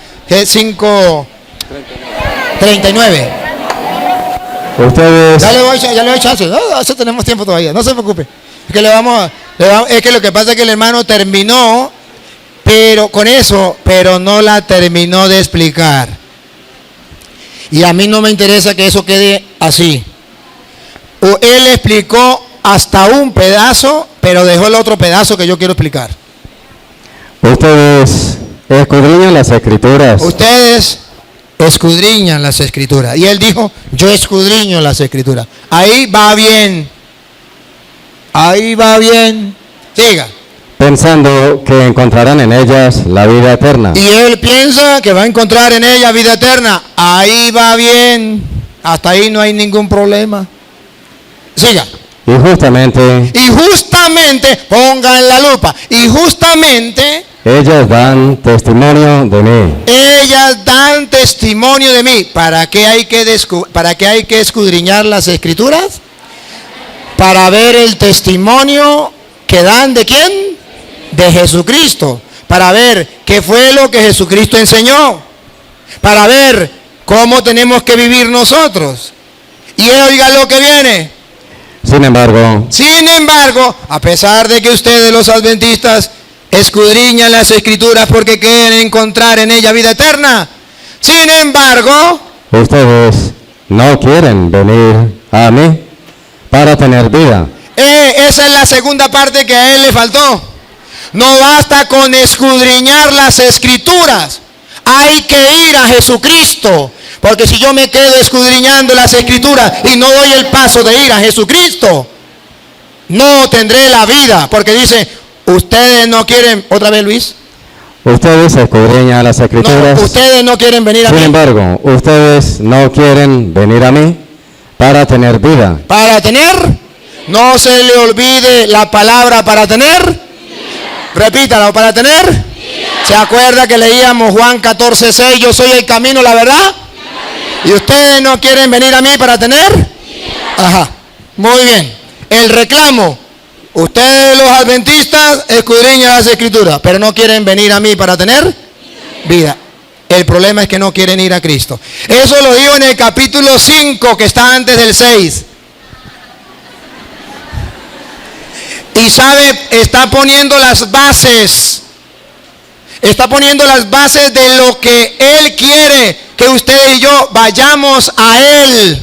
Ustedes, Ya le doy chance. No, eso tenemos tiempo todavía. No se preocupe. Es que es que lo que pasa es que el hermano terminó, pero con eso, pero no la terminó de explicar. Y a mí no me interesa que eso quede así. Él explicó hasta un pedazo, pero dejó el otro pedazo que yo quiero explicar. ustedes escudriñan las escrituras. Ustedes escudriñan las escrituras. Y él dijo, yo escudriño las escrituras. Ahí va bien. Ahí va bien. Siga. Pensando que encontrarán en ellas la vida eterna. Y él piensa que va a encontrar en ella vida eterna. Ahí va bien. Hasta ahí no hay ningún problema. Siga. Y justamente Pongan la lupa. Y justamente ellas dan testimonio de mí. ellas dan testimonio de mí. ¿Para qué hay que escudriñar las escrituras? Para ver el testimonio que dan ¿de quién? De Jesucristo. Para ver qué fue lo que Jesucristo enseñó. Para ver cómo tenemos que vivir nosotros. Y oiga lo que viene. Sin embargo, a pesar de que ustedes los adventistas escudriñan las escrituras porque quieren encontrar en ella vida eterna, sin embargo, ustedes no quieren venir a mí para tener vida. esa es la segunda parte que a él le faltó. No basta con escudriñar las escrituras, hay que ir a Jesucristo. Porque si yo me quedo escudriñando las escrituras y no doy el paso de ir a Jesucristo, no tendré la vida. Porque dice, ustedes no quieren, otra vez Luis. Ustedes escudriñan las escrituras. No, ustedes no quieren venir a mí. Sin embargo, ustedes no quieren venir a mí para tener vida. Para tener, no se le olvide la palabra para tener. Repítalo, para tener. ¿Se acuerda que leíamos Juan 14:6? Yo soy el camino, la verdad. ¿Y ustedes no quieren venir a mí para tener? Ajá, muy bien. El reclamo. Ustedes los adventistas escudriñan las escrituras, pero no quieren venir a mí para tener vida. El problema es que no quieren ir a Cristo. Eso lo digo en el capítulo 5, que está antes del 6. Y sabe, está poniendo las bases. Está poniendo las bases de lo que Él quiere que usted y yo vayamos a Él.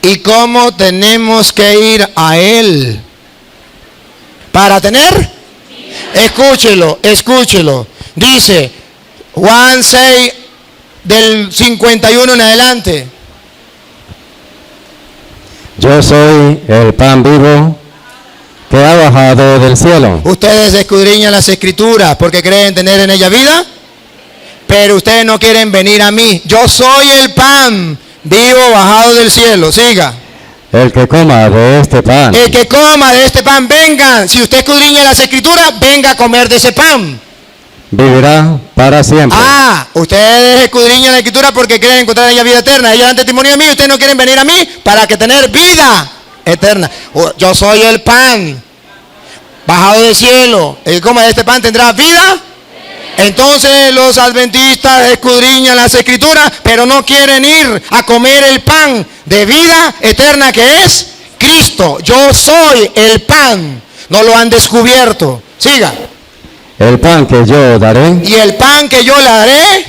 ¿Y cómo tenemos que ir a Él? ¿Para tener? Escúchelo. Dice Juan 6 del 51 en adelante. Yo soy el pan vivo que ha bajado del cielo. Ustedes escudriñan las escrituras porque creen tener en ella vida, pero ustedes no quieren venir a mí. Yo soy el pan vivo bajado del cielo. Siga. El que coma de este pan. El que coma de este pan, venga. Si usted escudriña las escrituras, venga a comer de ese pan. Vivirá para siempre. Ustedes escudriñan la escritura porque quieren encontrar en ella vida eterna. Ellos dan testimonio de mí. Ustedes no quieren venir a mí para que tener vida eterna. Yo soy el pan bajado del cielo. El que coma de este pan tendrá vida. Entonces los adventistas escudriñan las escrituras, pero no quieren ir a comer el pan de vida eterna que es Cristo. Yo soy el pan. No lo han descubierto. Siga. El pan que yo daré. Y el pan que yo le daré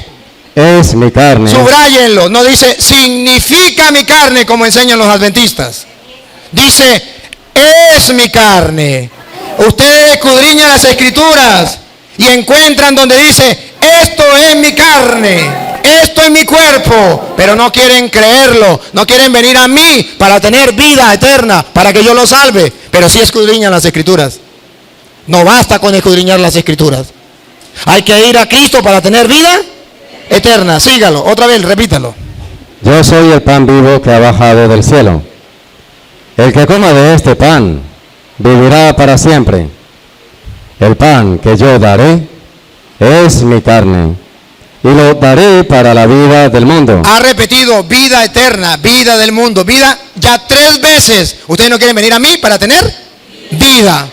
es mi carne. Subráyenlo. No dice significa mi carne como enseñan los adventistas. Dice es mi carne. Ustedes escudriñan las escrituras y encuentran donde dice esto es mi carne, esto es mi cuerpo, pero no quieren creerlo, no quieren venir a mí para tener vida eterna, para que yo los salve, pero sí escudriñan las escrituras. No basta con escudriñar las escrituras, hay que ir a Cristo para tener vida eterna. Sígalo, otra vez, repítalo. Yo soy el pan vivo que ha bajado del cielo. El que coma de este pan vivirá para siempre. El pan que yo daré es mi carne, y lo daré para la vida del mundo. Ha repetido vida eterna, vida del mundo, vida ya 3 veces. Ustedes no quieren venir a mí para tener vida.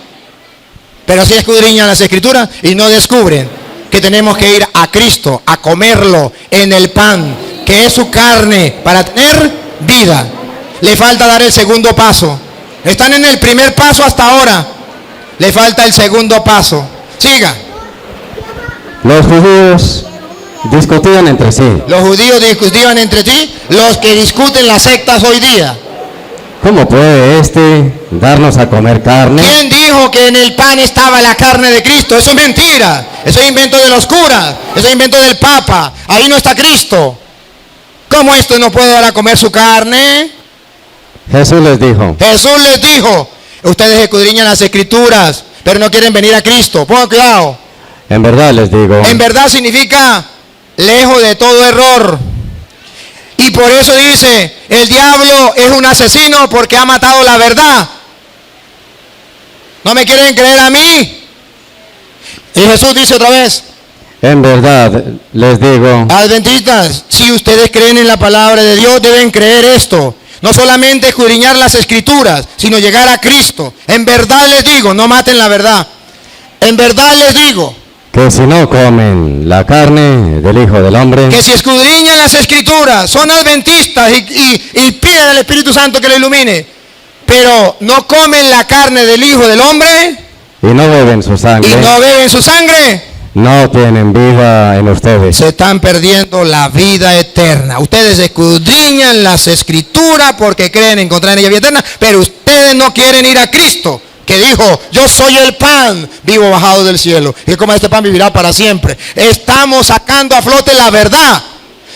Pero si escudriñan las escrituras y no descubren que tenemos que ir a Cristo, a comerlo en el pan, que es su carne, para tener vida. Le falta dar el segundo paso. Están en el primer paso hasta ahora. Le falta el segundo paso. Siga. Los judíos discutían entre sí. Los judíos discutían entre sí, los que discuten las sectas hoy día. ¿Cómo puede este darnos a comer carne? ¿Quién dijo que en el pan estaba la carne de Cristo? Eso es mentira. Eso es invento de los curas. Eso es invento del Papa. Ahí no está Cristo. ¿Cómo esto no puede dar a comer su carne? Jesús les dijo, ustedes escudriñan las escrituras, pero no quieren venir a Cristo. Pongan cuidado. en verdad les digo, En verdad significa lejos de todo error. Y por eso dice, el diablo es un asesino porque ha matado la verdad. ¿No me quieren creer a mí? Y Jesús dice otra vez, en verdad les digo, adventistas, si ustedes creen en la palabra de Dios, deben creer esto. No solamente escudriñar las escrituras, sino llegar a Cristo. En verdad les digo, no maten la verdad. En verdad les digo, que si no comen la carne del Hijo del Hombre, que si escudriñan las escrituras, son adventistas y piden al Espíritu Santo que lo ilumine, pero no comen la carne del Hijo del Hombre y no beben su y sangre, no beben su sangre, no tienen vida en ustedes. se están perdiendo la vida eterna. Ustedes escudriñan las escrituras porque creen encontrar en ella vida eterna, pero ustedes no quieren ir a Cristo, que dijo, yo soy el pan vivo bajado del cielo, y el que coma este pan vivirá para siempre. Estamos sacando a flote la verdad,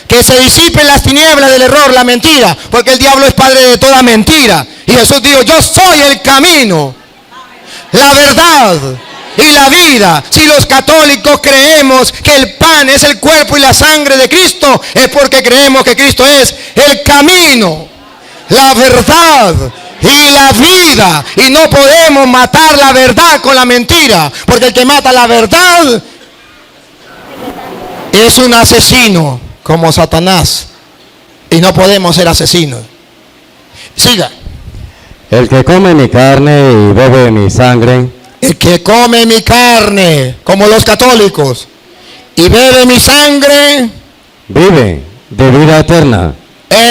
que se disipen las tinieblas del error, la mentira, porque el diablo es padre de toda mentira. Y Jesús dijo, yo soy el camino, la verdad y la vida. Si los católicos creemos que el pan es el cuerpo y la sangre de Cristo, es porque creemos que Cristo es el camino, la verdad y la vida, y no podemos matar la verdad con la mentira, porque el que mata la verdad es un asesino como Satanás, y no podemos ser asesinos. Siga. El que come mi carne y bebe mi sangre, El que come mi carne, como los católicos, y bebe mi sangre, vive de vida eterna.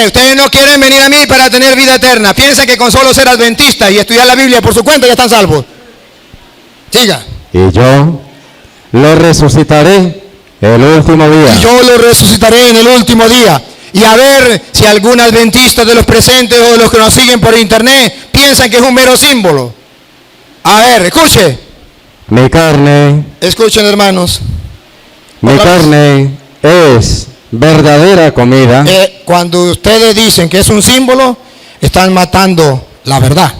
ustedes no quieren venir a mí para tener vida eterna. Piensan que con solo ser adventistas y estudiar la Biblia por su cuenta ya están salvos. Siga. Y yo lo resucitaré el último día. Y yo lo resucitaré en el último día. Y a ver si algún adventista de los presentes o de los que nos siguen por internet piensan que es un mero símbolo. A ver, escuche. Mi carne, Escuchen, hermanos. mi carne es verdadera comida. Cuando ustedes dicen que es un símbolo, están matando la verdad.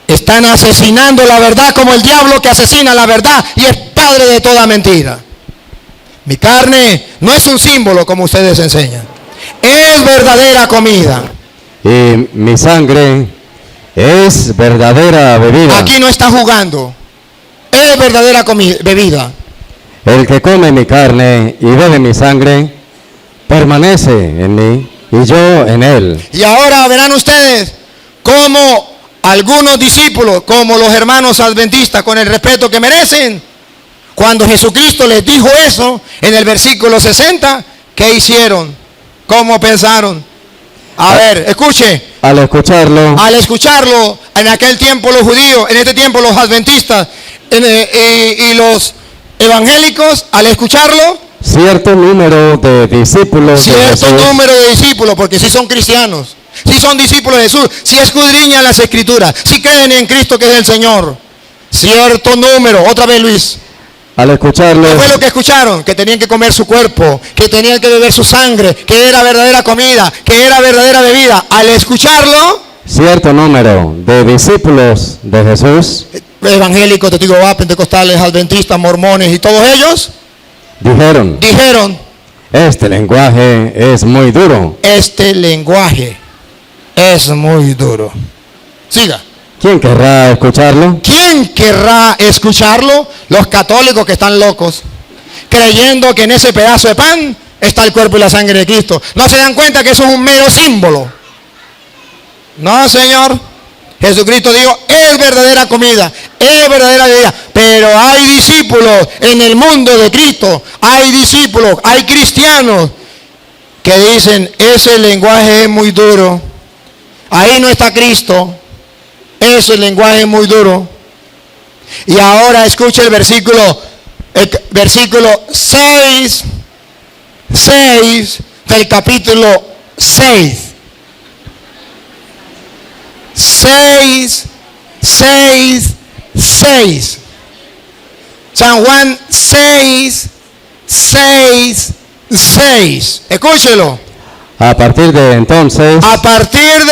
Están asesinando la verdad como el diablo que asesina la verdad y es padre de toda mentira. Mi carne no es un símbolo como ustedes enseñan. Es verdadera comida. Y mi sangre es verdadera bebida. Aquí no está jugando. Es verdadera bebida. El que come mi carne y bebe mi sangre permanece en mí y yo en él. Y ahora verán ustedes cómo algunos discípulos, como los hermanos adventistas, con el respeto que merecen, cuando Jesucristo les dijo eso en el versículo 60, ¿qué hicieron? ¿Cómo pensaron? A ver, escuche. Al escucharlo, En aquel tiempo los judíos, en este tiempo los adventistas y los evangélicos, al escucharlo, cierto número de discípulos de cierto Jesús, número de discípulos, porque si son cristianos, si son discípulos de Jesús, si escudriñan las escrituras, si creen en Cristo que es el Señor, cierto número, otra vez Luis, al escucharlo, ¿qué fue lo que escucharon? Que tenían que comer su cuerpo, que tenían que beber su sangre, que era verdadera comida, que era verdadera bebida. Al escucharlo, cierto número de discípulos de Jesús evangélicos, testigos, pentecostales, adventistas, mormones y todos ellos dijeron, dijeron, Este lenguaje es muy duro. Este lenguaje es muy duro. Siga. ¿Quién querrá escucharlo? ¿Quién querrá escucharlo? Los católicos que están locos, creyendo que en ese pedazo de pan está el cuerpo y la sangre de Cristo. ¿No se dan cuenta que eso es un mero símbolo? No, Señor. Jesucristo dijo, es verdadera comida, es verdadera bebida. Pero hay discípulos en el mundo de Cristo, hay discípulos, hay cristianos que dicen, ese lenguaje es muy duro. Ahí no está Cristo. Ese lenguaje es muy duro. Y ahora escuche el versículo 6 del capítulo 6. 6. San Juan 6. Escúchelo. A partir de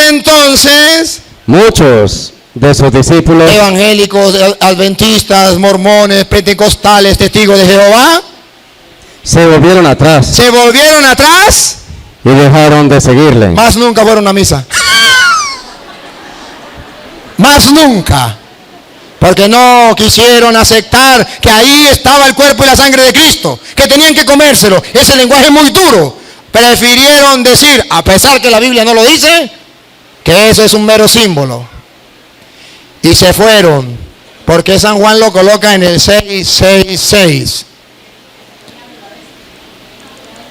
entonces, muchos de sus discípulos, evangélicos, adventistas, mormones, pentecostales, testigos de Jehová, se volvieron atrás y dejaron de seguirle. Más nunca fueron a misa. Más nunca. Porque no quisieron aceptar que ahí estaba el cuerpo y la sangre de Cristo, que tenían que comérselo. Ese lenguaje es muy duro. Prefirieron decir, a pesar que la Biblia no lo dice, que eso es un mero símbolo. Y se fueron, porque San Juan lo coloca en el 6:6.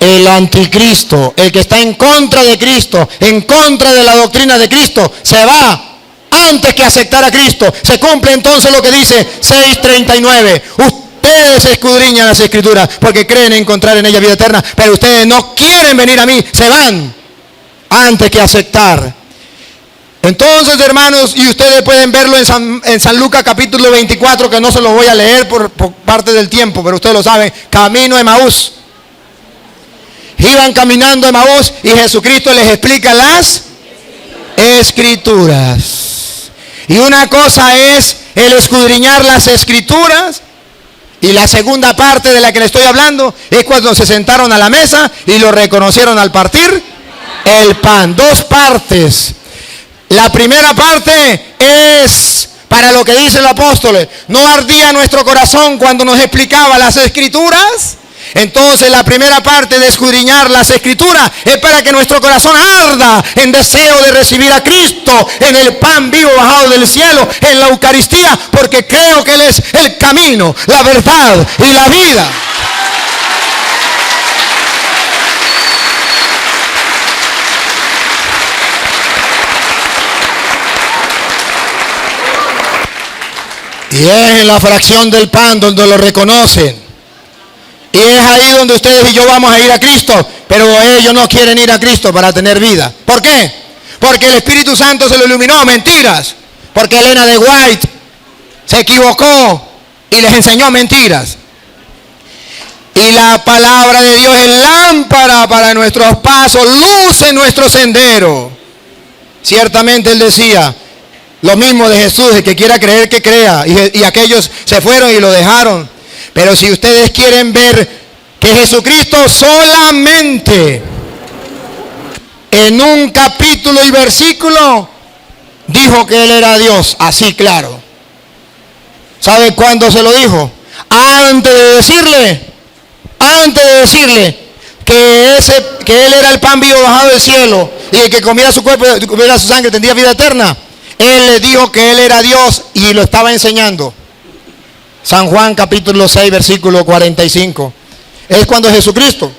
El anticristo, el que está en contra de Cristo, en contra de la doctrina de Cristo, se va antes que aceptar a Cristo. Se cumple entonces lo que dice 6:39. Ustedes escudriñan las Escrituras porque creen encontrar en ellas vida eterna, pero ustedes no quieren venir a mí, se van antes que aceptar. Entonces, hermanos, y ustedes pueden verlo en San Lucas capítulo 24, que no se lo voy a leer por parte del tiempo, pero ustedes lo saben, camino a Emaús. Iban caminando a Emaús y Jesucristo les explica las Escrituras. Y una cosa es el escudriñar las Escrituras, y la segunda parte de la que le estoy hablando es cuando se sentaron a la mesa y lo reconocieron al partir el pan. Dos partes. La primera parte es para lo que dice el apóstol. ¿No ardía nuestro corazón cuando nos explicaba las Escrituras? Entonces la primera parte de escudriñar las Escrituras es para que nuestro corazón arda en deseo de recibir a Cristo en el pan vivo bajado del cielo, en la Eucaristía, porque creo que Él es el camino, la verdad y la vida. Y es en la fracción del pan donde lo reconocen. Y es ahí donde ustedes y yo vamos a ir a Cristo. Pero ellos no quieren ir a Cristo para tener vida. ¿Por qué? Porque el Espíritu Santo se lo iluminó. Mentiras. Porque Elena de White se equivocó y les enseñó mentiras. Y la palabra de Dios es lámpara para nuestros pasos, luz en nuestro sendero. Ciertamente Él decía lo mismo de Jesús: el que quiera creer, que crea. Y aquellos se fueron y lo dejaron. Pero si ustedes quieren ver que Jesucristo solamente en un capítulo y versículo dijo que Él era Dios, así claro. ¿Sabe cuándo se lo dijo? Antes de decirle que Él era el pan vivo bajado del cielo, y el que comiera su cuerpo y comiera su sangre tendría vida eterna. Él le dijo que Él era Dios y lo estaba enseñando. San Juan capítulo 6 versículo 45. Es cuando Jesucristo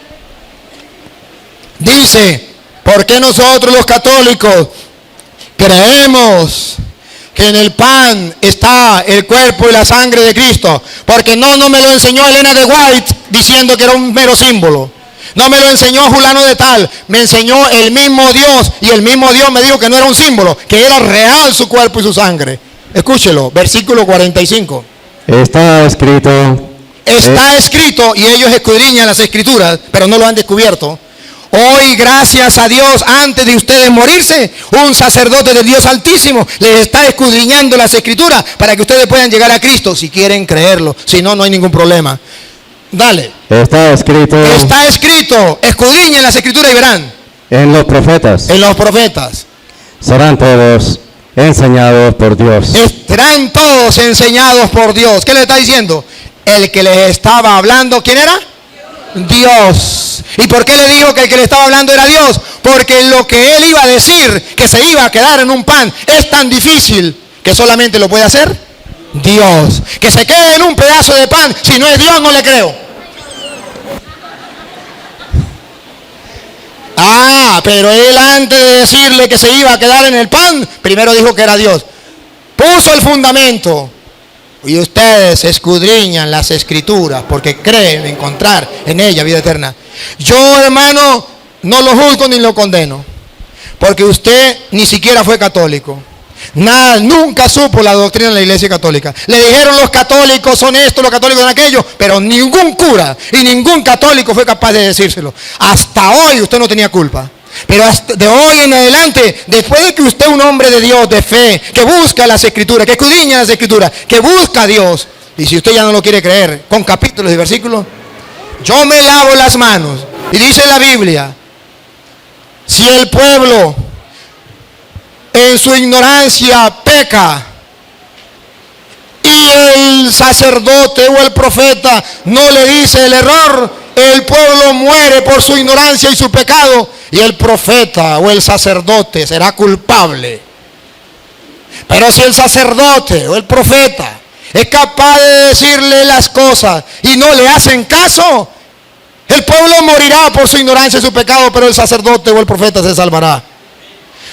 dice: ¿por qué nosotros los católicos creemos que en el pan está el cuerpo y la sangre de Cristo? Porque no me lo enseñó Elena de White diciendo que era un mero símbolo. No me lo enseñó fulano de tal. Me enseñó el mismo Dios, y el mismo Dios me dijo que no era un símbolo, que era real su cuerpo y su sangre. Escúchelo, versículo 45. Está escrito, y ellos escudriñan las Escrituras, pero no lo han descubierto. Hoy, gracias a Dios, antes de ustedes morirse, un sacerdote del Dios Altísimo les está escudriñando las Escrituras para que ustedes puedan llegar a Cristo, si quieren creerlo. Si no, no hay ningún problema. Dale. Está escrito Está escrito, escudriñen las escrituras y verán. en los profetas. En los profetas. Serán todos enseñados por Dios. Serán todos enseñados por Dios. ¿Qué le está diciendo? El que les estaba hablando, ¿quién era? Dios. ¿Y por qué le dijo que el que le estaba hablando era Dios? Porque lo que él iba a decir, que se iba a quedar en un pan, es tan difícil que solamente lo puede hacer Dios. Que se quede en un pedazo de pan, si no es Dios, no le creo. Pero él, antes de decirle que se iba a quedar en el pan, primero dijo que era Dios. Puso el fundamento. Y ustedes escudriñan las escrituras porque creen encontrar en ella vida eterna. Yo, hermano, no lo juzgo ni lo condeno, porque usted ni siquiera fue católico. Nada, nunca supo la doctrina de la Iglesia Católica. Le dijeron los católicos son esto, los católicos son aquello, pero ningún cura y ningún católico fue capaz de decírselo. Hasta hoy usted no tenía culpa. Pero hasta de hoy en adelante, después de que usted es un hombre de Dios, de fe, que busca las escrituras, que escudriña las escrituras, que busca a Dios, y si usted ya no lo quiere creer, con capítulos y versículos, yo me lavo las manos. Y dice la Biblia, si el pueblo en su ignorancia peca y el sacerdote o el profeta no le dice el error, el pueblo muere por su ignorancia y su pecado, y el profeta o el sacerdote será culpable. Pero si el sacerdote o el profeta es capaz de decirle las cosas y no le hacen caso, el pueblo morirá por su ignorancia y su pecado, pero el sacerdote o el profeta se salvará.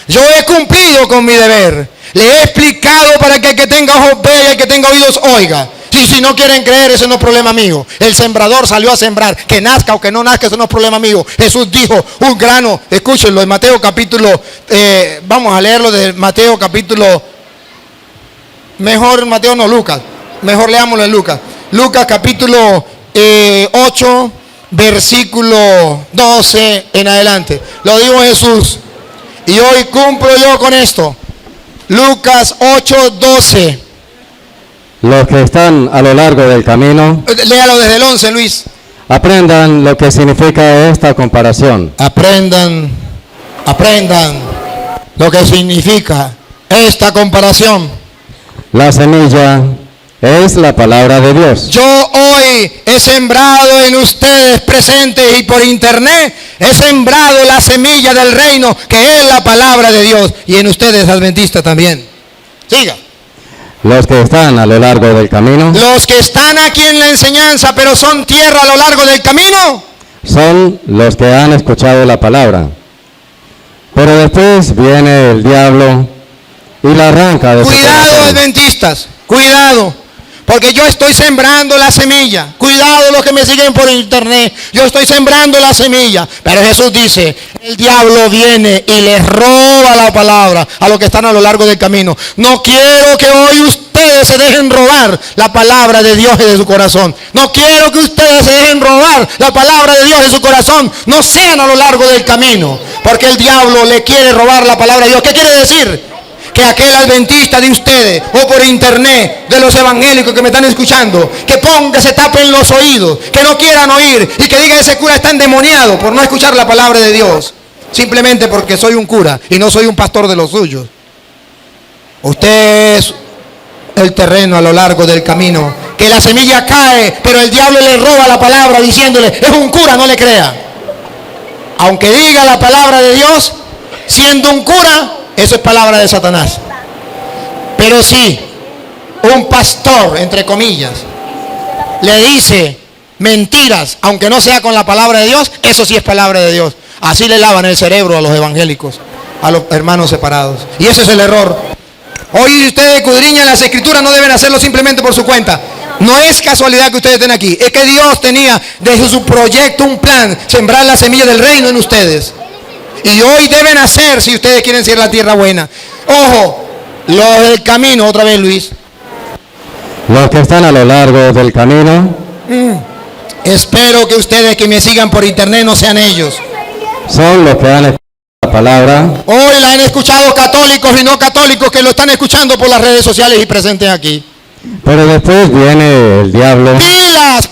Yo he cumplido con mi deber. Le he explicado para que el que tenga ojos vea y el que tenga oídos oiga. Si no quieren creer, ese no es problema mío. El sembrador salió a sembrar. Que nazca o que no nazca, eso no es problema mío. Jesús dijo, un grano, escúchenlo, en Mateo capítulo, vamos a leerlo de Mateo capítulo, mejor Mateo no, Lucas. Mejor leámoslo en Lucas. Lucas capítulo 8, versículo 12 en adelante. Lo dijo Jesús. Y hoy cumplo yo con esto. Lucas 8, 12. Los que están a lo largo del camino, Léalo desde el 11, Luis. aprendan lo que significa esta comparación. Aprendan lo que significa esta comparación. La semilla es la palabra de Dios. Yo hoy he sembrado en ustedes presentes y por internet, he sembrado la semilla del reino, que es la palabra de Dios, y en ustedes adventistas también. Siga. Los que están a lo largo del camino, Los que están aquí en la enseñanza, pero son tierra a lo largo del camino, son los que han escuchado la palabra. Pero después viene el diablo y la arranca de su cuidado corazón. adventistas, cuidado. Porque yo estoy sembrando la semilla. Cuidado los que me siguen por internet. Yo estoy sembrando la semilla. Pero Jesús dice, el diablo viene y les roba la palabra a los que están a lo largo del camino. No quiero que hoy ustedes se dejen robar la palabra de Dios y de su corazón. No quiero que ustedes se dejen robar la palabra de Dios de su corazón. No sean a lo largo del camino. Porque el diablo le quiere robar la palabra de Dios. ¿Qué quiere decir? Que aquel adventista de ustedes o por internet, de los evangélicos que me están escuchando, que se tapen los oídos, que no quieran oír y que digan ese cura está endemoniado por no escuchar la palabra de Dios, simplemente porque soy un cura y no soy un pastor de los suyos. Usted es el terreno a lo largo del camino, que la semilla cae, pero el diablo le roba la palabra diciéndole, es un cura, no le crea. Aunque diga la palabra de Dios, siendo un cura, eso es palabra de Satanás. Pero si un pastor, entre comillas, le dice mentiras, aunque no sea con la palabra de Dios, eso sí es palabra de Dios. Así le lavan el cerebro a los evangélicos, a los hermanos separados. Y ese es el error. Hoy ustedes escudriñan las escrituras, no deben hacerlo simplemente por su cuenta. No es casualidad que ustedes estén aquí. Es que Dios tenía desde su proyecto un plan, sembrar la semilla del reino en ustedes. Y hoy deben hacer, si ustedes quieren ser la tierra buena. Ojo, los del camino, otra vez Luis. Los que están a lo largo del camino, Espero que ustedes que me sigan por internet no sean ellos. son los que han escuchado la palabra. Hoy la han escuchado católicos y no católicos que lo están escuchando por las redes sociales y presentes aquí. Pero después viene el diablo Pilas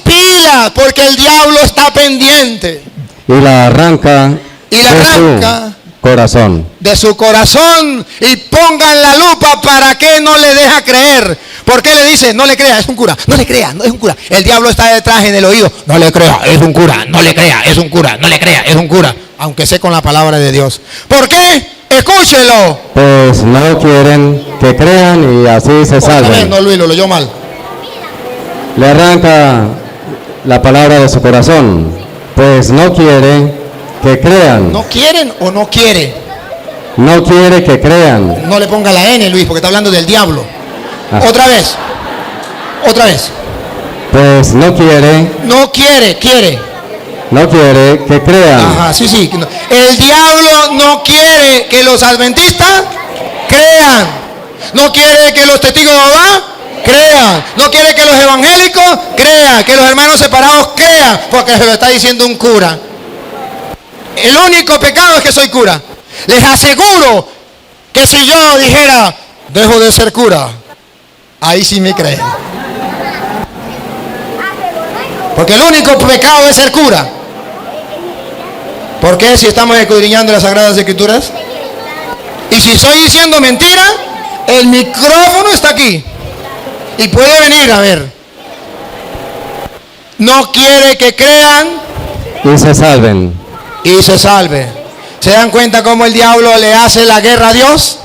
aleluya, porque el diablo está pendiente. Y la arranca Y la arranca su corazón. de su corazón, y pongan la lupa para que no le deja creer. ¿Por qué le dice? No le crea, es un cura. No le crea, no es un cura. El diablo está detrás en el oído. No le crea, es un cura. No le crea, es un cura. No le crea, es un cura. Aunque sé con la palabra de Dios. ¿Por qué? Escúchelo. Pues no quieren que crean y así se salven. No, Luis, lo leyó mal. Le arranca la palabra de su corazón, pues no quiere que crean. ¿No quieren o no quiere? No quiere que crean. No le ponga la N, Luis, porque está hablando del diablo. Otra vez. Otra vez. Pues no quiere. No quiere, quiere. No quiere que crean. Ajá, sí, sí. El diablo no quiere que los adventistas crean. No quiere que los testigos de Jehová crean. No quiere que los evangélicos crean. Que los hermanos separados crean. Porque se lo está diciendo un cura. El único pecado es que soy cura. Les aseguro que si yo dijera, dejo de ser cura, ahí sí me creen. Porque el único pecado es ser cura. ¿Por qué si estamos escudriñando las Sagradas Escrituras? Y si estoy diciendo mentira, el micrófono está aquí. Y puede venir a ver. No quiere que crean Y se salven. y se salve. ¿Se dan cuenta cómo el diablo le hace la guerra a Dios?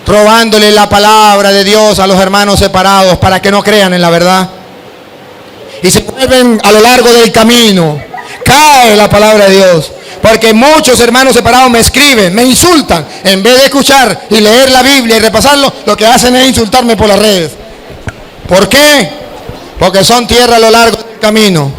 Robándole la palabra de Dios a los hermanos separados para que no crean en la verdad. Y se vuelven a lo largo del camino. Cae la palabra de Dios. Porque muchos hermanos separados me escriben, me insultan. En vez de escuchar y leer la Biblia y repasarlo, lo que hacen es insultarme por las redes. ¿Por qué? Porque son tierra a lo largo del camino.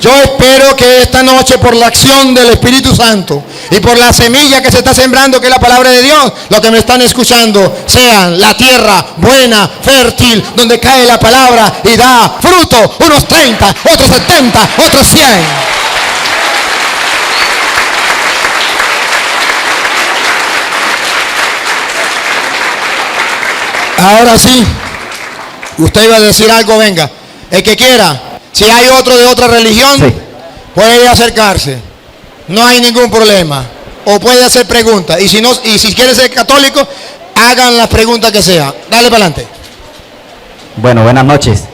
Yo espero que esta noche, por la acción del Espíritu Santo y por la semilla que se está sembrando, que es la palabra de Dios, lo que me están escuchando sean la tierra buena, fértil, donde cae la palabra y da fruto, unos 30, otros 70, otros 100. Ahora sí, usted iba a decir algo, venga, el que quiera. Si hay otro de otra religión, Sí. puede acercarse. No hay ningún problema. O puede hacer preguntas. Y si quiere ser católico, hagan las preguntas que sea. Dale para adelante. Bueno, buenas noches.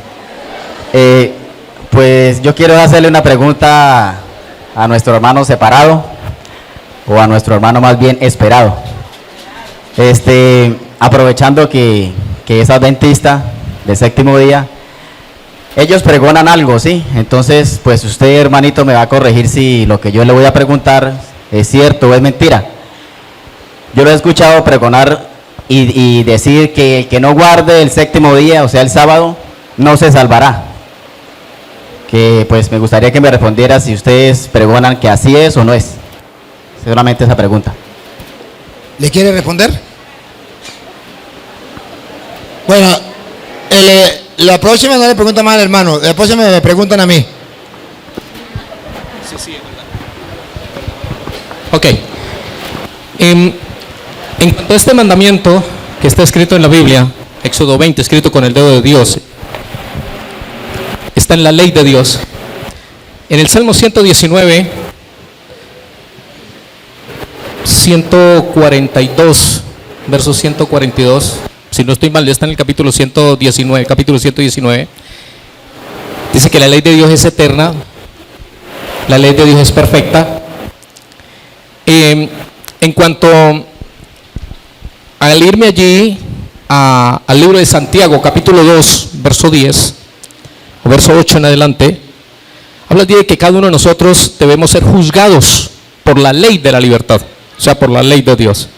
Pues yo quiero hacerle una pregunta a nuestro hermano separado, o a nuestro hermano más bien esperado. Aprovechando que es adventista del séptimo día, ellos pregonan algo, ¿sí? Entonces, pues usted, hermanito, me va a corregir si lo que yo le voy a preguntar es cierto o es mentira. Yo lo he escuchado pregonar y decir que el que no guarde el séptimo día, o sea, el sábado, no se salvará. Que pues me gustaría que me respondiera si ustedes pregonan que así es o no es. Solamente esa pregunta. ¿Le quiere responder? Bueno, la próxima no le pregunta más al hermano. La próxima me preguntan a mí. Ok. En cuanto a este mandamiento que está escrito en la Biblia, Éxodo 20, escrito con el dedo de Dios, está en la ley de Dios. En el Salmo 119, 142, verso 142, si no estoy mal, está en el capítulo 119, dice que la ley de Dios es eterna, la ley de Dios es perfecta. En cuanto al irme allí al libro de Santiago, capítulo 2, verso 10, o verso 8 en adelante, habla de que cada uno de nosotros debemos ser juzgados por la ley de la libertad, o sea, por la ley de Dios.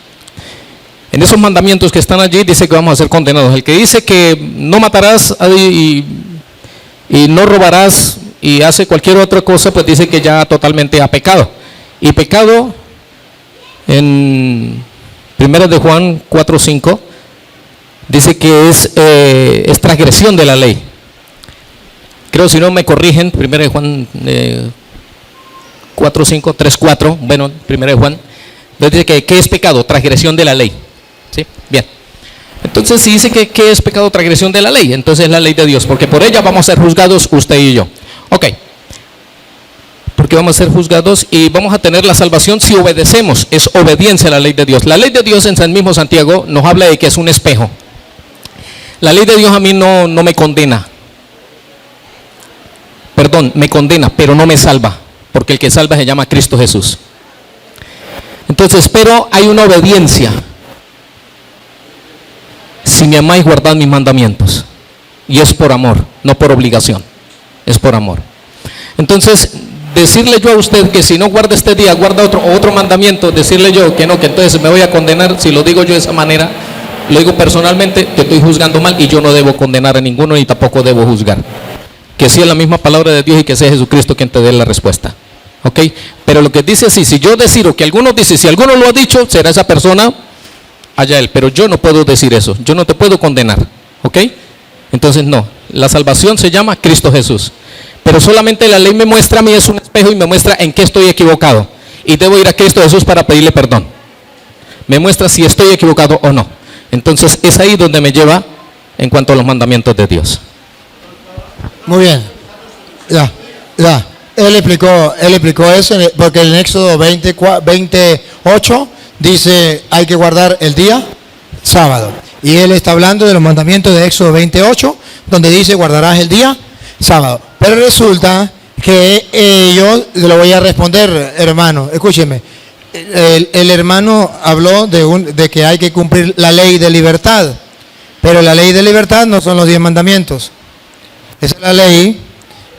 En esos mandamientos que están allí dice que vamos a ser condenados. El que dice que no matarás y no robarás y hace cualquier otra cosa, pues dice que ya totalmente ha pecado. Y pecado, en 1 de Juan 4:5, dice que es transgresión de la ley. Creo, si no me corrigen, 1 de Juan 4:5, 3:4, bueno, 1 de Juan, dice que ¿qué es pecado? Transgresión de la ley. ¿Sí? Bien. Entonces, si dice que es pecado transgresión de la ley, entonces es la ley de Dios, porque por ella vamos a ser juzgados usted y yo. Ok. Porque vamos a ser juzgados y vamos a tener la salvación si obedecemos. Es obediencia a la ley de Dios. La ley de Dios en San mismo Santiago nos habla de que es un espejo. La ley de Dios a mí no me condena. Perdón, me condena, pero no me salva. Porque el que salva se llama Cristo Jesús. Entonces, pero hay una obediencia. Si me amáis, guardad mis mandamientos. Y es por amor, no por obligación. Es por amor. Entonces, decirle yo a usted que si no guarda este día, guarda otro mandamiento, decirle yo que no, que entonces me voy a condenar, si lo digo yo de esa manera, lo digo personalmente, que estoy juzgando mal y yo no debo condenar a ninguno ni tampoco debo juzgar. Que sí es la misma palabra de Dios y que sea Jesucristo quien te dé la respuesta. ¿Ok? Pero lo que dice así, si yo decido que alguno dice, si alguno lo ha dicho, será esa persona, allá él. Pero yo no puedo decir eso, yo no te puedo condenar. ¿Ok? Entonces no, la salvación se llama Cristo Jesús. Pero solamente la ley me muestra a mí, es un espejo y me muestra en qué estoy equivocado. Y debo ir a Cristo Jesús para pedirle perdón. Me muestra si estoy equivocado o no. Entonces es ahí donde me lleva en cuanto a los mandamientos de Dios. Muy bien. Ya. Él explicó eso porque en Éxodo 28 dice hay que guardar el día sábado. Y él está hablando de los mandamientos de Éxodo 28, donde dice guardarás el día sábado. Pero resulta que yo le voy a responder, hermano, escúcheme. El hermano habló de que hay que cumplir la ley de libertad. Pero la ley de libertad no son los 10 mandamientos. Esa es la ley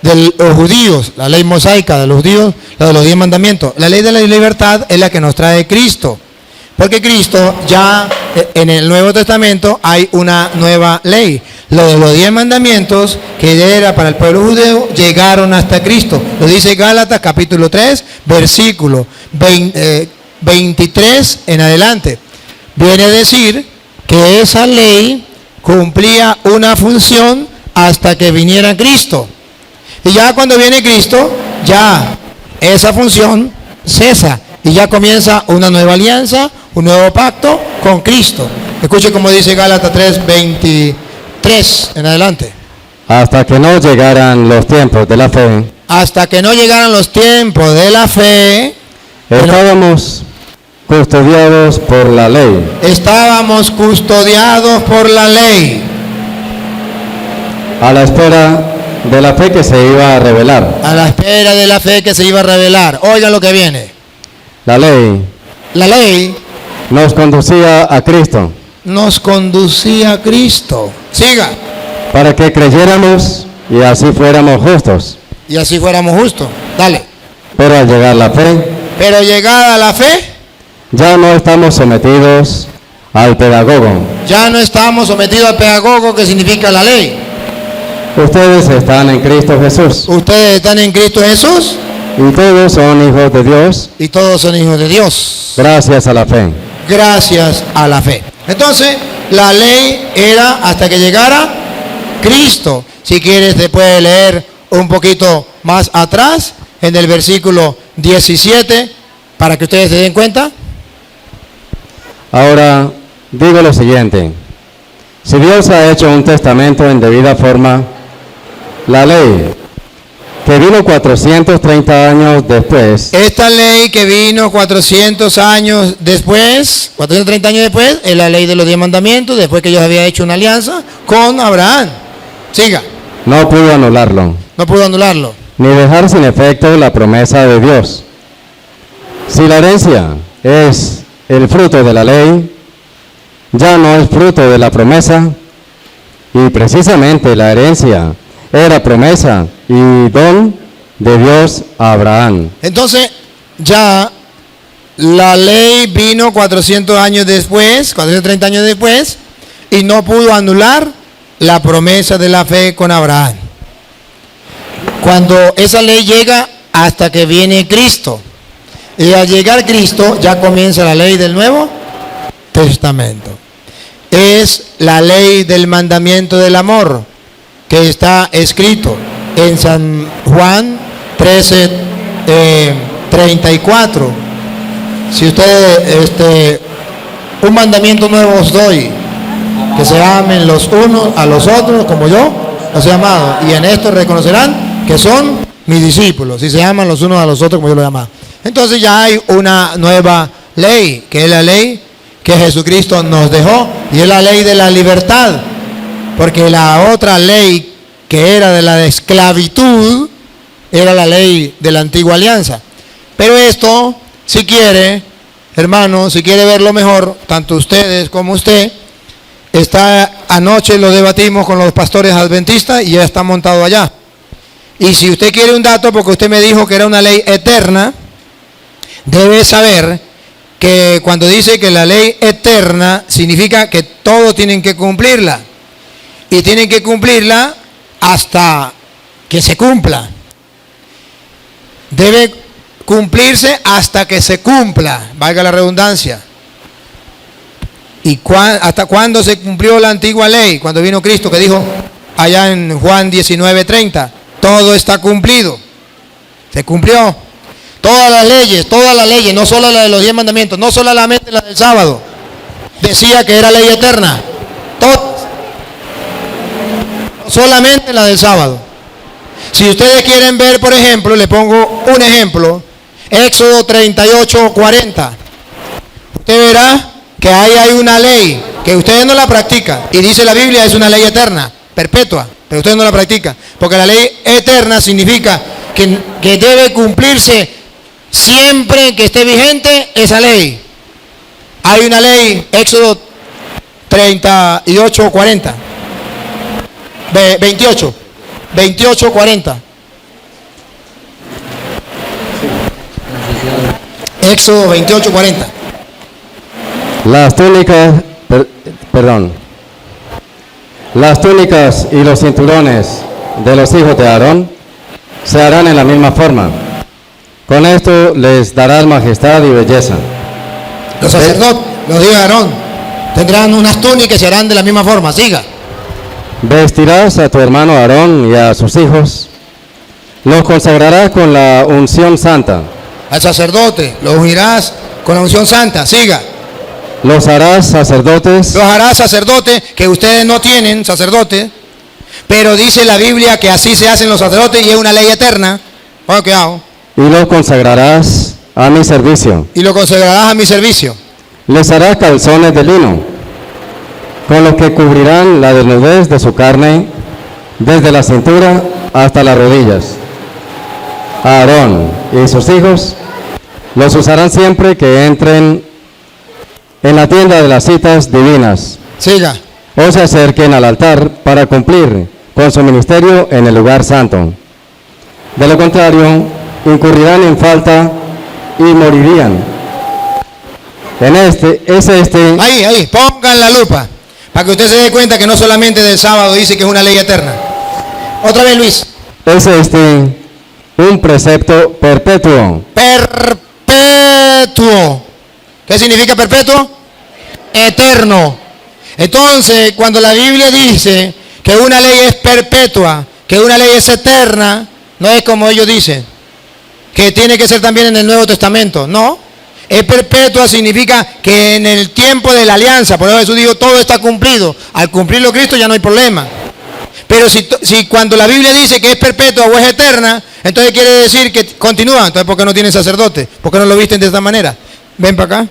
de los judíos, la ley mosaica de los judíos, la de los 10 mandamientos. La ley de la libertad es la que nos trae Cristo. Porque Cristo ya en el Nuevo Testamento hay una nueva ley. Lo de los 10 mandamientos que era para el pueblo judío llegaron hasta Cristo. Lo dice Gálatas capítulo 3, versículo 23 en adelante. Viene a decir que esa ley cumplía una función hasta que viniera Cristo. Y ya cuando viene Cristo, ya esa función cesa. Y ya comienza una nueva alianza, un nuevo pacto con Cristo. Escuche como dice Gálatas 3, 23 en adelante. Hasta que no llegaran los tiempos de la fe. Hasta que no llegaran los tiempos de la fe. Estábamos custodiados por la ley. Estábamos custodiados por la ley. A la espera de la fe que se iba a revelar. A la espera de la fe que se iba a revelar. Oigan lo que viene. La ley nos conducía a Cristo. Nos conducía a Cristo. Siga. Para que creyéramos y así fuéramos justos. Y así fuéramos justos. Dale. Pero al llegar la fe. Pero llegada la fe. Ya no estamos sometidos al pedagogo. Ya no estamos sometidos al pedagogo, que significa la ley. Ustedes están en Cristo Jesús. Ustedes están en Cristo Jesús. Y todos son hijos de Dios. Y todos son hijos de Dios. Gracias a la fe. Gracias a la fe. Entonces, la ley era hasta que llegara Cristo. Si quieres, te puedes leer un poquito más atrás, en el versículo 17, para que ustedes se den cuenta. Ahora, digo lo siguiente. Si Dios ha hecho un testamento en debida forma, la ley que vino 430 años después. Esta ley que vino 400 años después, 430 años después, es la ley de los 10 mandamientos, después que ellos habían hecho una alianza con Abraham. Siga. No pudo anularlo. No pudo anularlo. Ni dejar sin efecto la promesa de Dios. Si la herencia es el fruto de la ley, ya no es fruto de la promesa, y precisamente la herencia era promesa y don de Dios a Abraham. Entonces, ya la ley vino 400 años después, 430 años después, y no pudo anular la promesa de la fe con Abraham. Cuando esa ley llega hasta que viene Cristo, y al llegar Cristo ya comienza la ley del Nuevo Testamento. Es la ley del mandamiento del amor, que está escrito en San Juan 13, 34. Si ustedes, un mandamiento nuevo os doy, que se amen los unos a los otros como yo los he amado. Y en esto reconocerán que son mis discípulos, si se aman los unos a los otros como yo los he amado. Entonces ya hay una nueva ley, que es la ley que Jesucristo nos dejó, y es la ley de la libertad, porque la otra ley, que era de la esclavitud, era la ley de la antigua alianza. Pero esto, si quiere, hermano, si quiere verlo mejor, tanto ustedes como usted, anoche lo debatimos con los pastores adventistas y ya está montado allá. Y si usted quiere un dato, porque usted me dijo que era una ley eterna, debe saber que cuando dice que la ley eterna significa que todos tienen que cumplirla. Y tienen que cumplirla hasta que se cumpla. Debe cumplirse hasta que se cumpla, valga la redundancia. ¿Y hasta cuándo se cumplió la antigua ley? Cuando vino Cristo, que dijo allá en Juan 19:30, todo está cumplido. Se cumplió. Todas las leyes, no solo la de los 10 mandamientos, no solamente la del sábado, decía que era ley eterna. Todas. Solamente la del sábado. Si ustedes quieren ver, por ejemplo, le pongo un ejemplo, Éxodo 38:40. Usted verá que ahí hay una ley que ustedes no la practican, y dice la Biblia es una ley eterna, perpetua, pero ustedes no la practican, porque la ley eterna significa que debe cumplirse siempre que esté vigente esa ley. Hay una ley, Éxodo 38:40. 28:40. Éxodo 28:40. Las túnicas y los cinturones de los hijos de Aarón se harán en la misma forma. Con esto les darás majestad y belleza. Los sacerdotes, los hijos de Aarón, tendrán unas túnicas y se harán de la misma forma. Siga. Vestirás a tu hermano Aarón y a sus hijos, los consagrarás con la unción santa. Al sacerdote lo ungirás con la unción santa. Siga. Los harás sacerdotes. Los harás sacerdotes, que ustedes no tienen sacerdote, pero dice la Biblia que así se hacen los sacerdotes y es una ley eterna. Bueno, ¿qué hago? Y los consagrarás a mi servicio. Y lo consagrarás a mi servicio. Les harás calzones de lino, con los que cubrirán la desnudez de su carne, desde la cintura hasta las rodillas. Aarón y sus hijos los usarán siempre que entren en la tienda de las citas divinas. Siga. O se acerquen al altar para cumplir con su ministerio en el lugar santo. De lo contrario, incurrirán en falta y morirían. Ahí, pongan la lupa, para que usted se dé cuenta que no solamente del sábado dice que es una ley eterna. Otra vez, Luis. Es un precepto perpetuo. Perpetuo. ¿Qué significa perpetuo? Eterno. Entonces, cuando la Biblia dice que una ley es perpetua, que una ley es eterna, no es como ellos dicen, que tiene que ser también en el Nuevo Testamento. No. Es perpetua significa que en el tiempo de la alianza, por eso Jesús dijo, todo está cumplido. Al cumplirlo Cristo ya no hay problema. Pero si cuando la Biblia dice que es perpetua o es eterna, entonces quiere decir que continúa. Entonces, ¿por qué no tienen sacerdote? ¿Por qué no lo visten de esta manera? Ven para acá.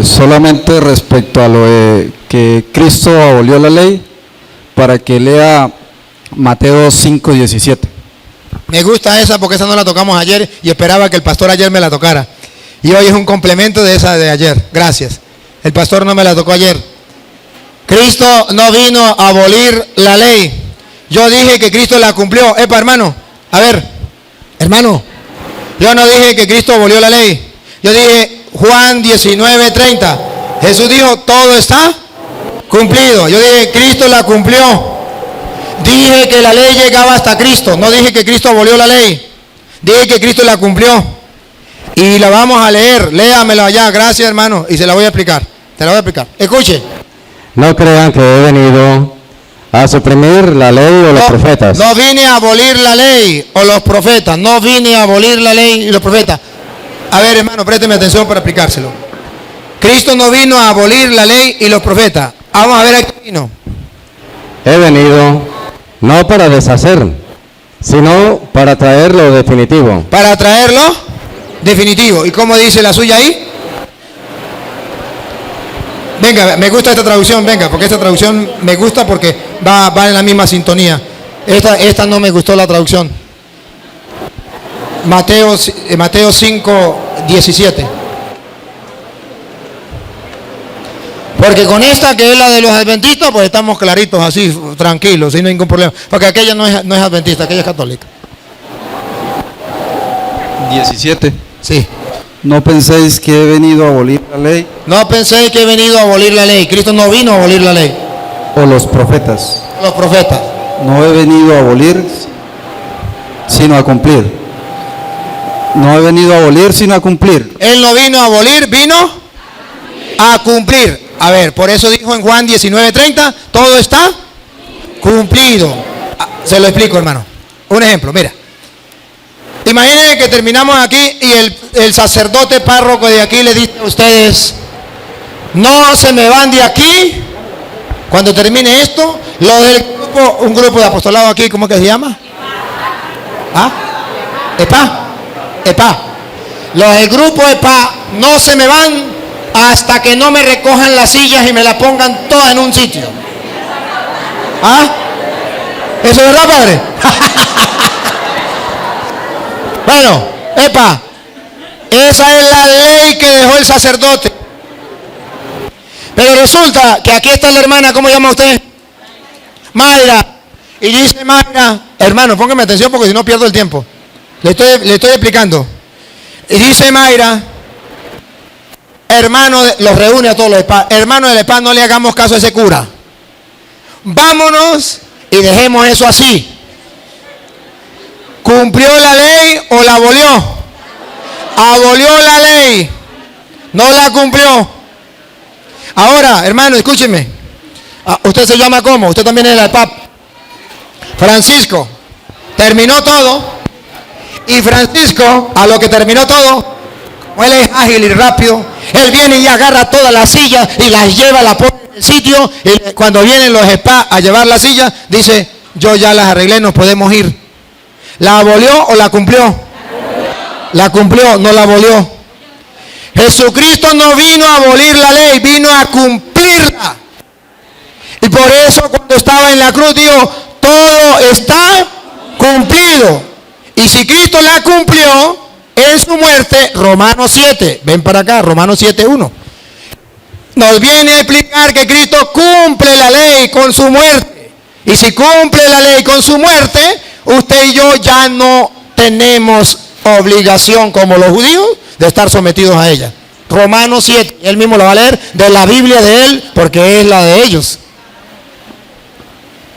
Solamente respecto a lo de que Cristo abolió la ley, para que lea Mateo 5:17. Me gusta esa porque esa no la tocamos ayer y esperaba que el pastor ayer me la tocara. Y hoy es un complemento de esa de ayer. Gracias. El pastor no me la tocó ayer. Cristo no vino a abolir la ley. Yo dije que Cristo la cumplió. Epa, hermano. A ver, hermano. Yo no dije que Cristo abolió la ley. Yo dije Juan 19:30. Jesús dijo, todo está cumplido. Yo dije, Cristo la cumplió. Dije que la ley llegaba hasta Cristo. No dije que Cristo abolió la ley. Dije que Cristo la cumplió. Y la vamos a leer. Léamela allá. Gracias, hermano. Y se la voy a explicar. Te la voy a explicar. Escuche. No crean que he venido a suprimir la ley o los profetas. No vine a abolir la ley o los profetas. No vine a abolir la ley y los profetas. A ver, hermano, présteme atención para explicárselo. Cristo no vino a abolir la ley y los profetas. Vamos a ver a qué vino. He venido no para deshacer, sino para traer lo definitivo. Para traerlo definitivo. ¿Y cómo dice la suya ahí? Venga, me gusta esta traducción, venga, porque esta traducción me gusta porque va en la misma sintonía. Esta no me gustó la traducción. Mateo 5:17. Porque con esta que es la de los adventistas, pues estamos claritos así, tranquilos, sin ningún problema. Porque aquella no es adventista, aquella es católica. 17. Sí. No penséis que he venido a abolir la ley No penséis que he venido a abolir la ley. Cristo no vino a abolir la ley. o los profetas. Los profetas. No he venido a abolir, sino a cumplir. No he venido a abolir, sino a cumplir. Él no vino a abolir, vino a cumplir. A ver, por eso dijo en Juan 19:30, todo está cumplido. Se lo explico, hermano. Un ejemplo, mira. Imaginen que terminamos aquí y el sacerdote párroco de aquí le dice a ustedes, no se me van de aquí. Cuando termine esto, lo del grupo, un grupo de apostolado aquí, ¿cómo que se llama? ¿Ah? EPA. Los del grupo EPA no se me van hasta que no me recojan las sillas y me las pongan todas en un sitio. ¿Ah? ¿Eso es verdad, padre? Bueno, EPA, esa es la ley que dejó el sacerdote. Pero resulta que aquí está la hermana, ¿cómo llama usted? Mayra. Y dice Mayra, hermano, póngame atención porque si no pierdo el tiempo. Le estoy explicando. Y dice Mayra, hermano, los reúne a todos los EPA. Hermano del EPA, no le hagamos caso a ese cura. Vámonos y dejemos eso así. ¿Cumplió la ley o la abolió? Abolió la ley. No la cumplió. Ahora, hermano, escúcheme. ¿Usted se llama cómo? Usted también es el EPA. Francisco. Terminó todo. Y Francisco, a lo que terminó todo, como él es ágil y rápido, él viene y agarra todas las sillas y las lleva, la pone en el sitio. Y cuando vienen los EPA a llevar la silla, dice, yo ya las arreglé, nos podemos ir. ¿La abolió o la cumplió? La cumplió, no la abolió. Jesucristo no vino a abolir la ley, vino a cumplirla. Y por eso cuando estaba en la cruz dijo, todo está cumplido. Y si Cristo la cumplió en su muerte, Romanos 7, ven para acá, Romanos 7:1. Nos viene a explicar que Cristo cumple la ley con su muerte. Y si cumple la ley con su muerte, usted y yo ya no tenemos obligación como los judíos de estar sometidos a ella. Romanos 7, él mismo lo va a leer de la Biblia de él porque es la de ellos.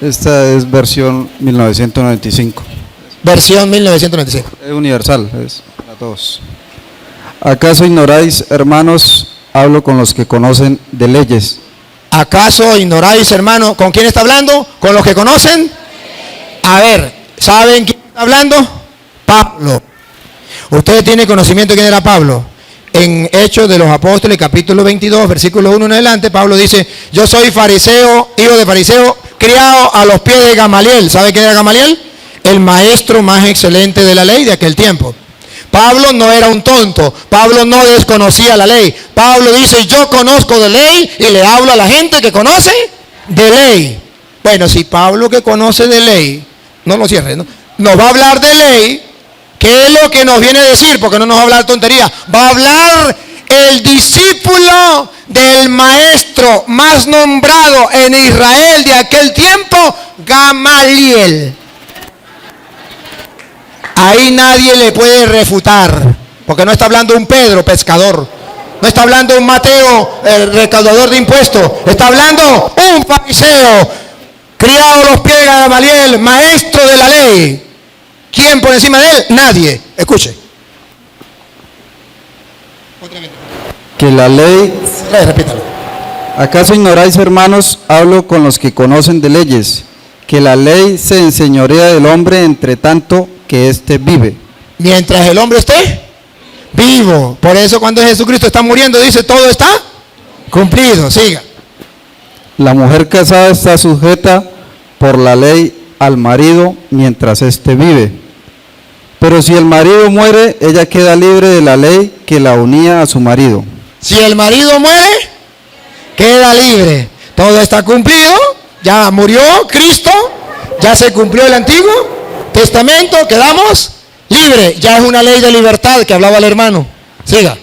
Esta es versión 1995. Versión 1995. Es universal, es para todos. ¿Acaso ignoráis, hermanos, hablo con los que conocen de leyes? ¿Acaso ignoráis, hermano? ¿Con quién está hablando? ¿Con los que conocen? A ver, ¿saben quién está hablando? Pablo. Ustedes tienen conocimiento de quién era Pablo. En Hechos de los Apóstoles, capítulo 22, versículo 1 en adelante, Pablo dice, yo soy fariseo, hijo de fariseo, criado a los pies de Gamaliel. ¿Sabe quién era Gamaliel? El maestro más excelente de la ley de aquel tiempo. Pablo no era un tonto, Pablo no desconocía la ley. Pablo dice, yo conozco de ley y le hablo a la gente que conoce de ley. Bueno, si Pablo que conoce de ley, no lo cierre, ¿no? Nos va a hablar de ley, ¿qué es lo que nos viene a decir? Porque no nos va a hablar tontería. Va a hablar el discípulo del maestro más nombrado en Israel de aquel tiempo, Gamaliel. Ahí nadie le puede refutar, porque no está hablando un Pedro, pescador. No está hablando un Mateo, recaudador de impuestos. Está hablando un fariseo, criado a los pies de Gamaliel, maestro de la ley. ¿Quién por encima de él? Nadie. Escuche. Que la ley... Repítalo. ¿Acaso ignoráis, hermanos, hablo con los que conocen de leyes, que la ley se enseñorea del hombre entre tanto que éste vive? Mientras el hombre esté vivo. Por eso cuando Jesucristo está muriendo dice todo está cumplido. Siga. La mujer casada está sujeta por la ley al marido mientras éste vive. Pero si el marido muere, ella queda libre de la ley que la unía a su marido. Si el marido muere, queda libre. Todo está cumplido. Ya murió Cristo. Ya se cumplió el Antiguo Testamento. Quedamos libres. Ya es una ley de libertad que hablaba el hermano. Siga.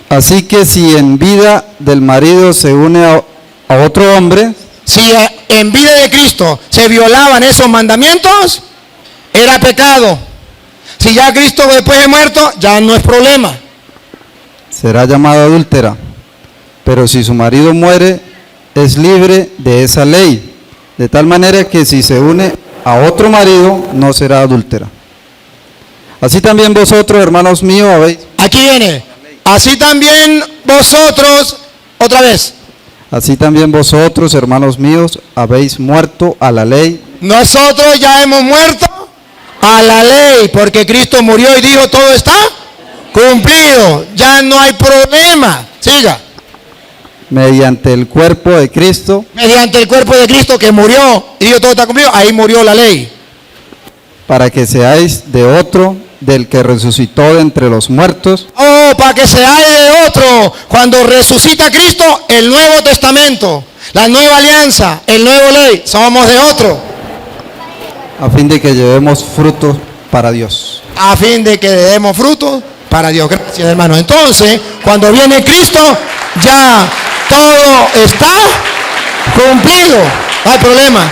Así que si en vida del marido se une a otro hombre, Si en vida de Cristo se violaban esos mandamientos, era pecado. Si ya Cristo después de muerto, ya no es problema. será llamada adúltera. Pero si su marido muere, es libre de esa ley, de tal manera que si se une a otro marido, no será adúltera. Así también vosotros, hermanos míos, habéis... Aquí viene. Así también vosotros, otra vez. Así también vosotros, hermanos míos, habéis muerto a la ley. Nosotros ya hemos muerto a la ley, porque Cristo murió y dijo todo está cumplido. Ya no hay problema. Siga. Mediante el cuerpo de Cristo, Mediante el cuerpo de Cristo que murió y dijo todo está cumplido, ahí murió la ley. para que seáis de otro, del que resucitó de entre los muertos, Oh, para que seáis de otro. Cuando resucita Cristo, el Nuevo Testamento, la nueva alianza, el nuevo ley, somos de otro. a fin de que llevemos frutos para Dios. A fin de que demos fruto para Dios. Gracias, hermano. Entonces, cuando viene Cristo, ya todo está cumplido. No hay problema.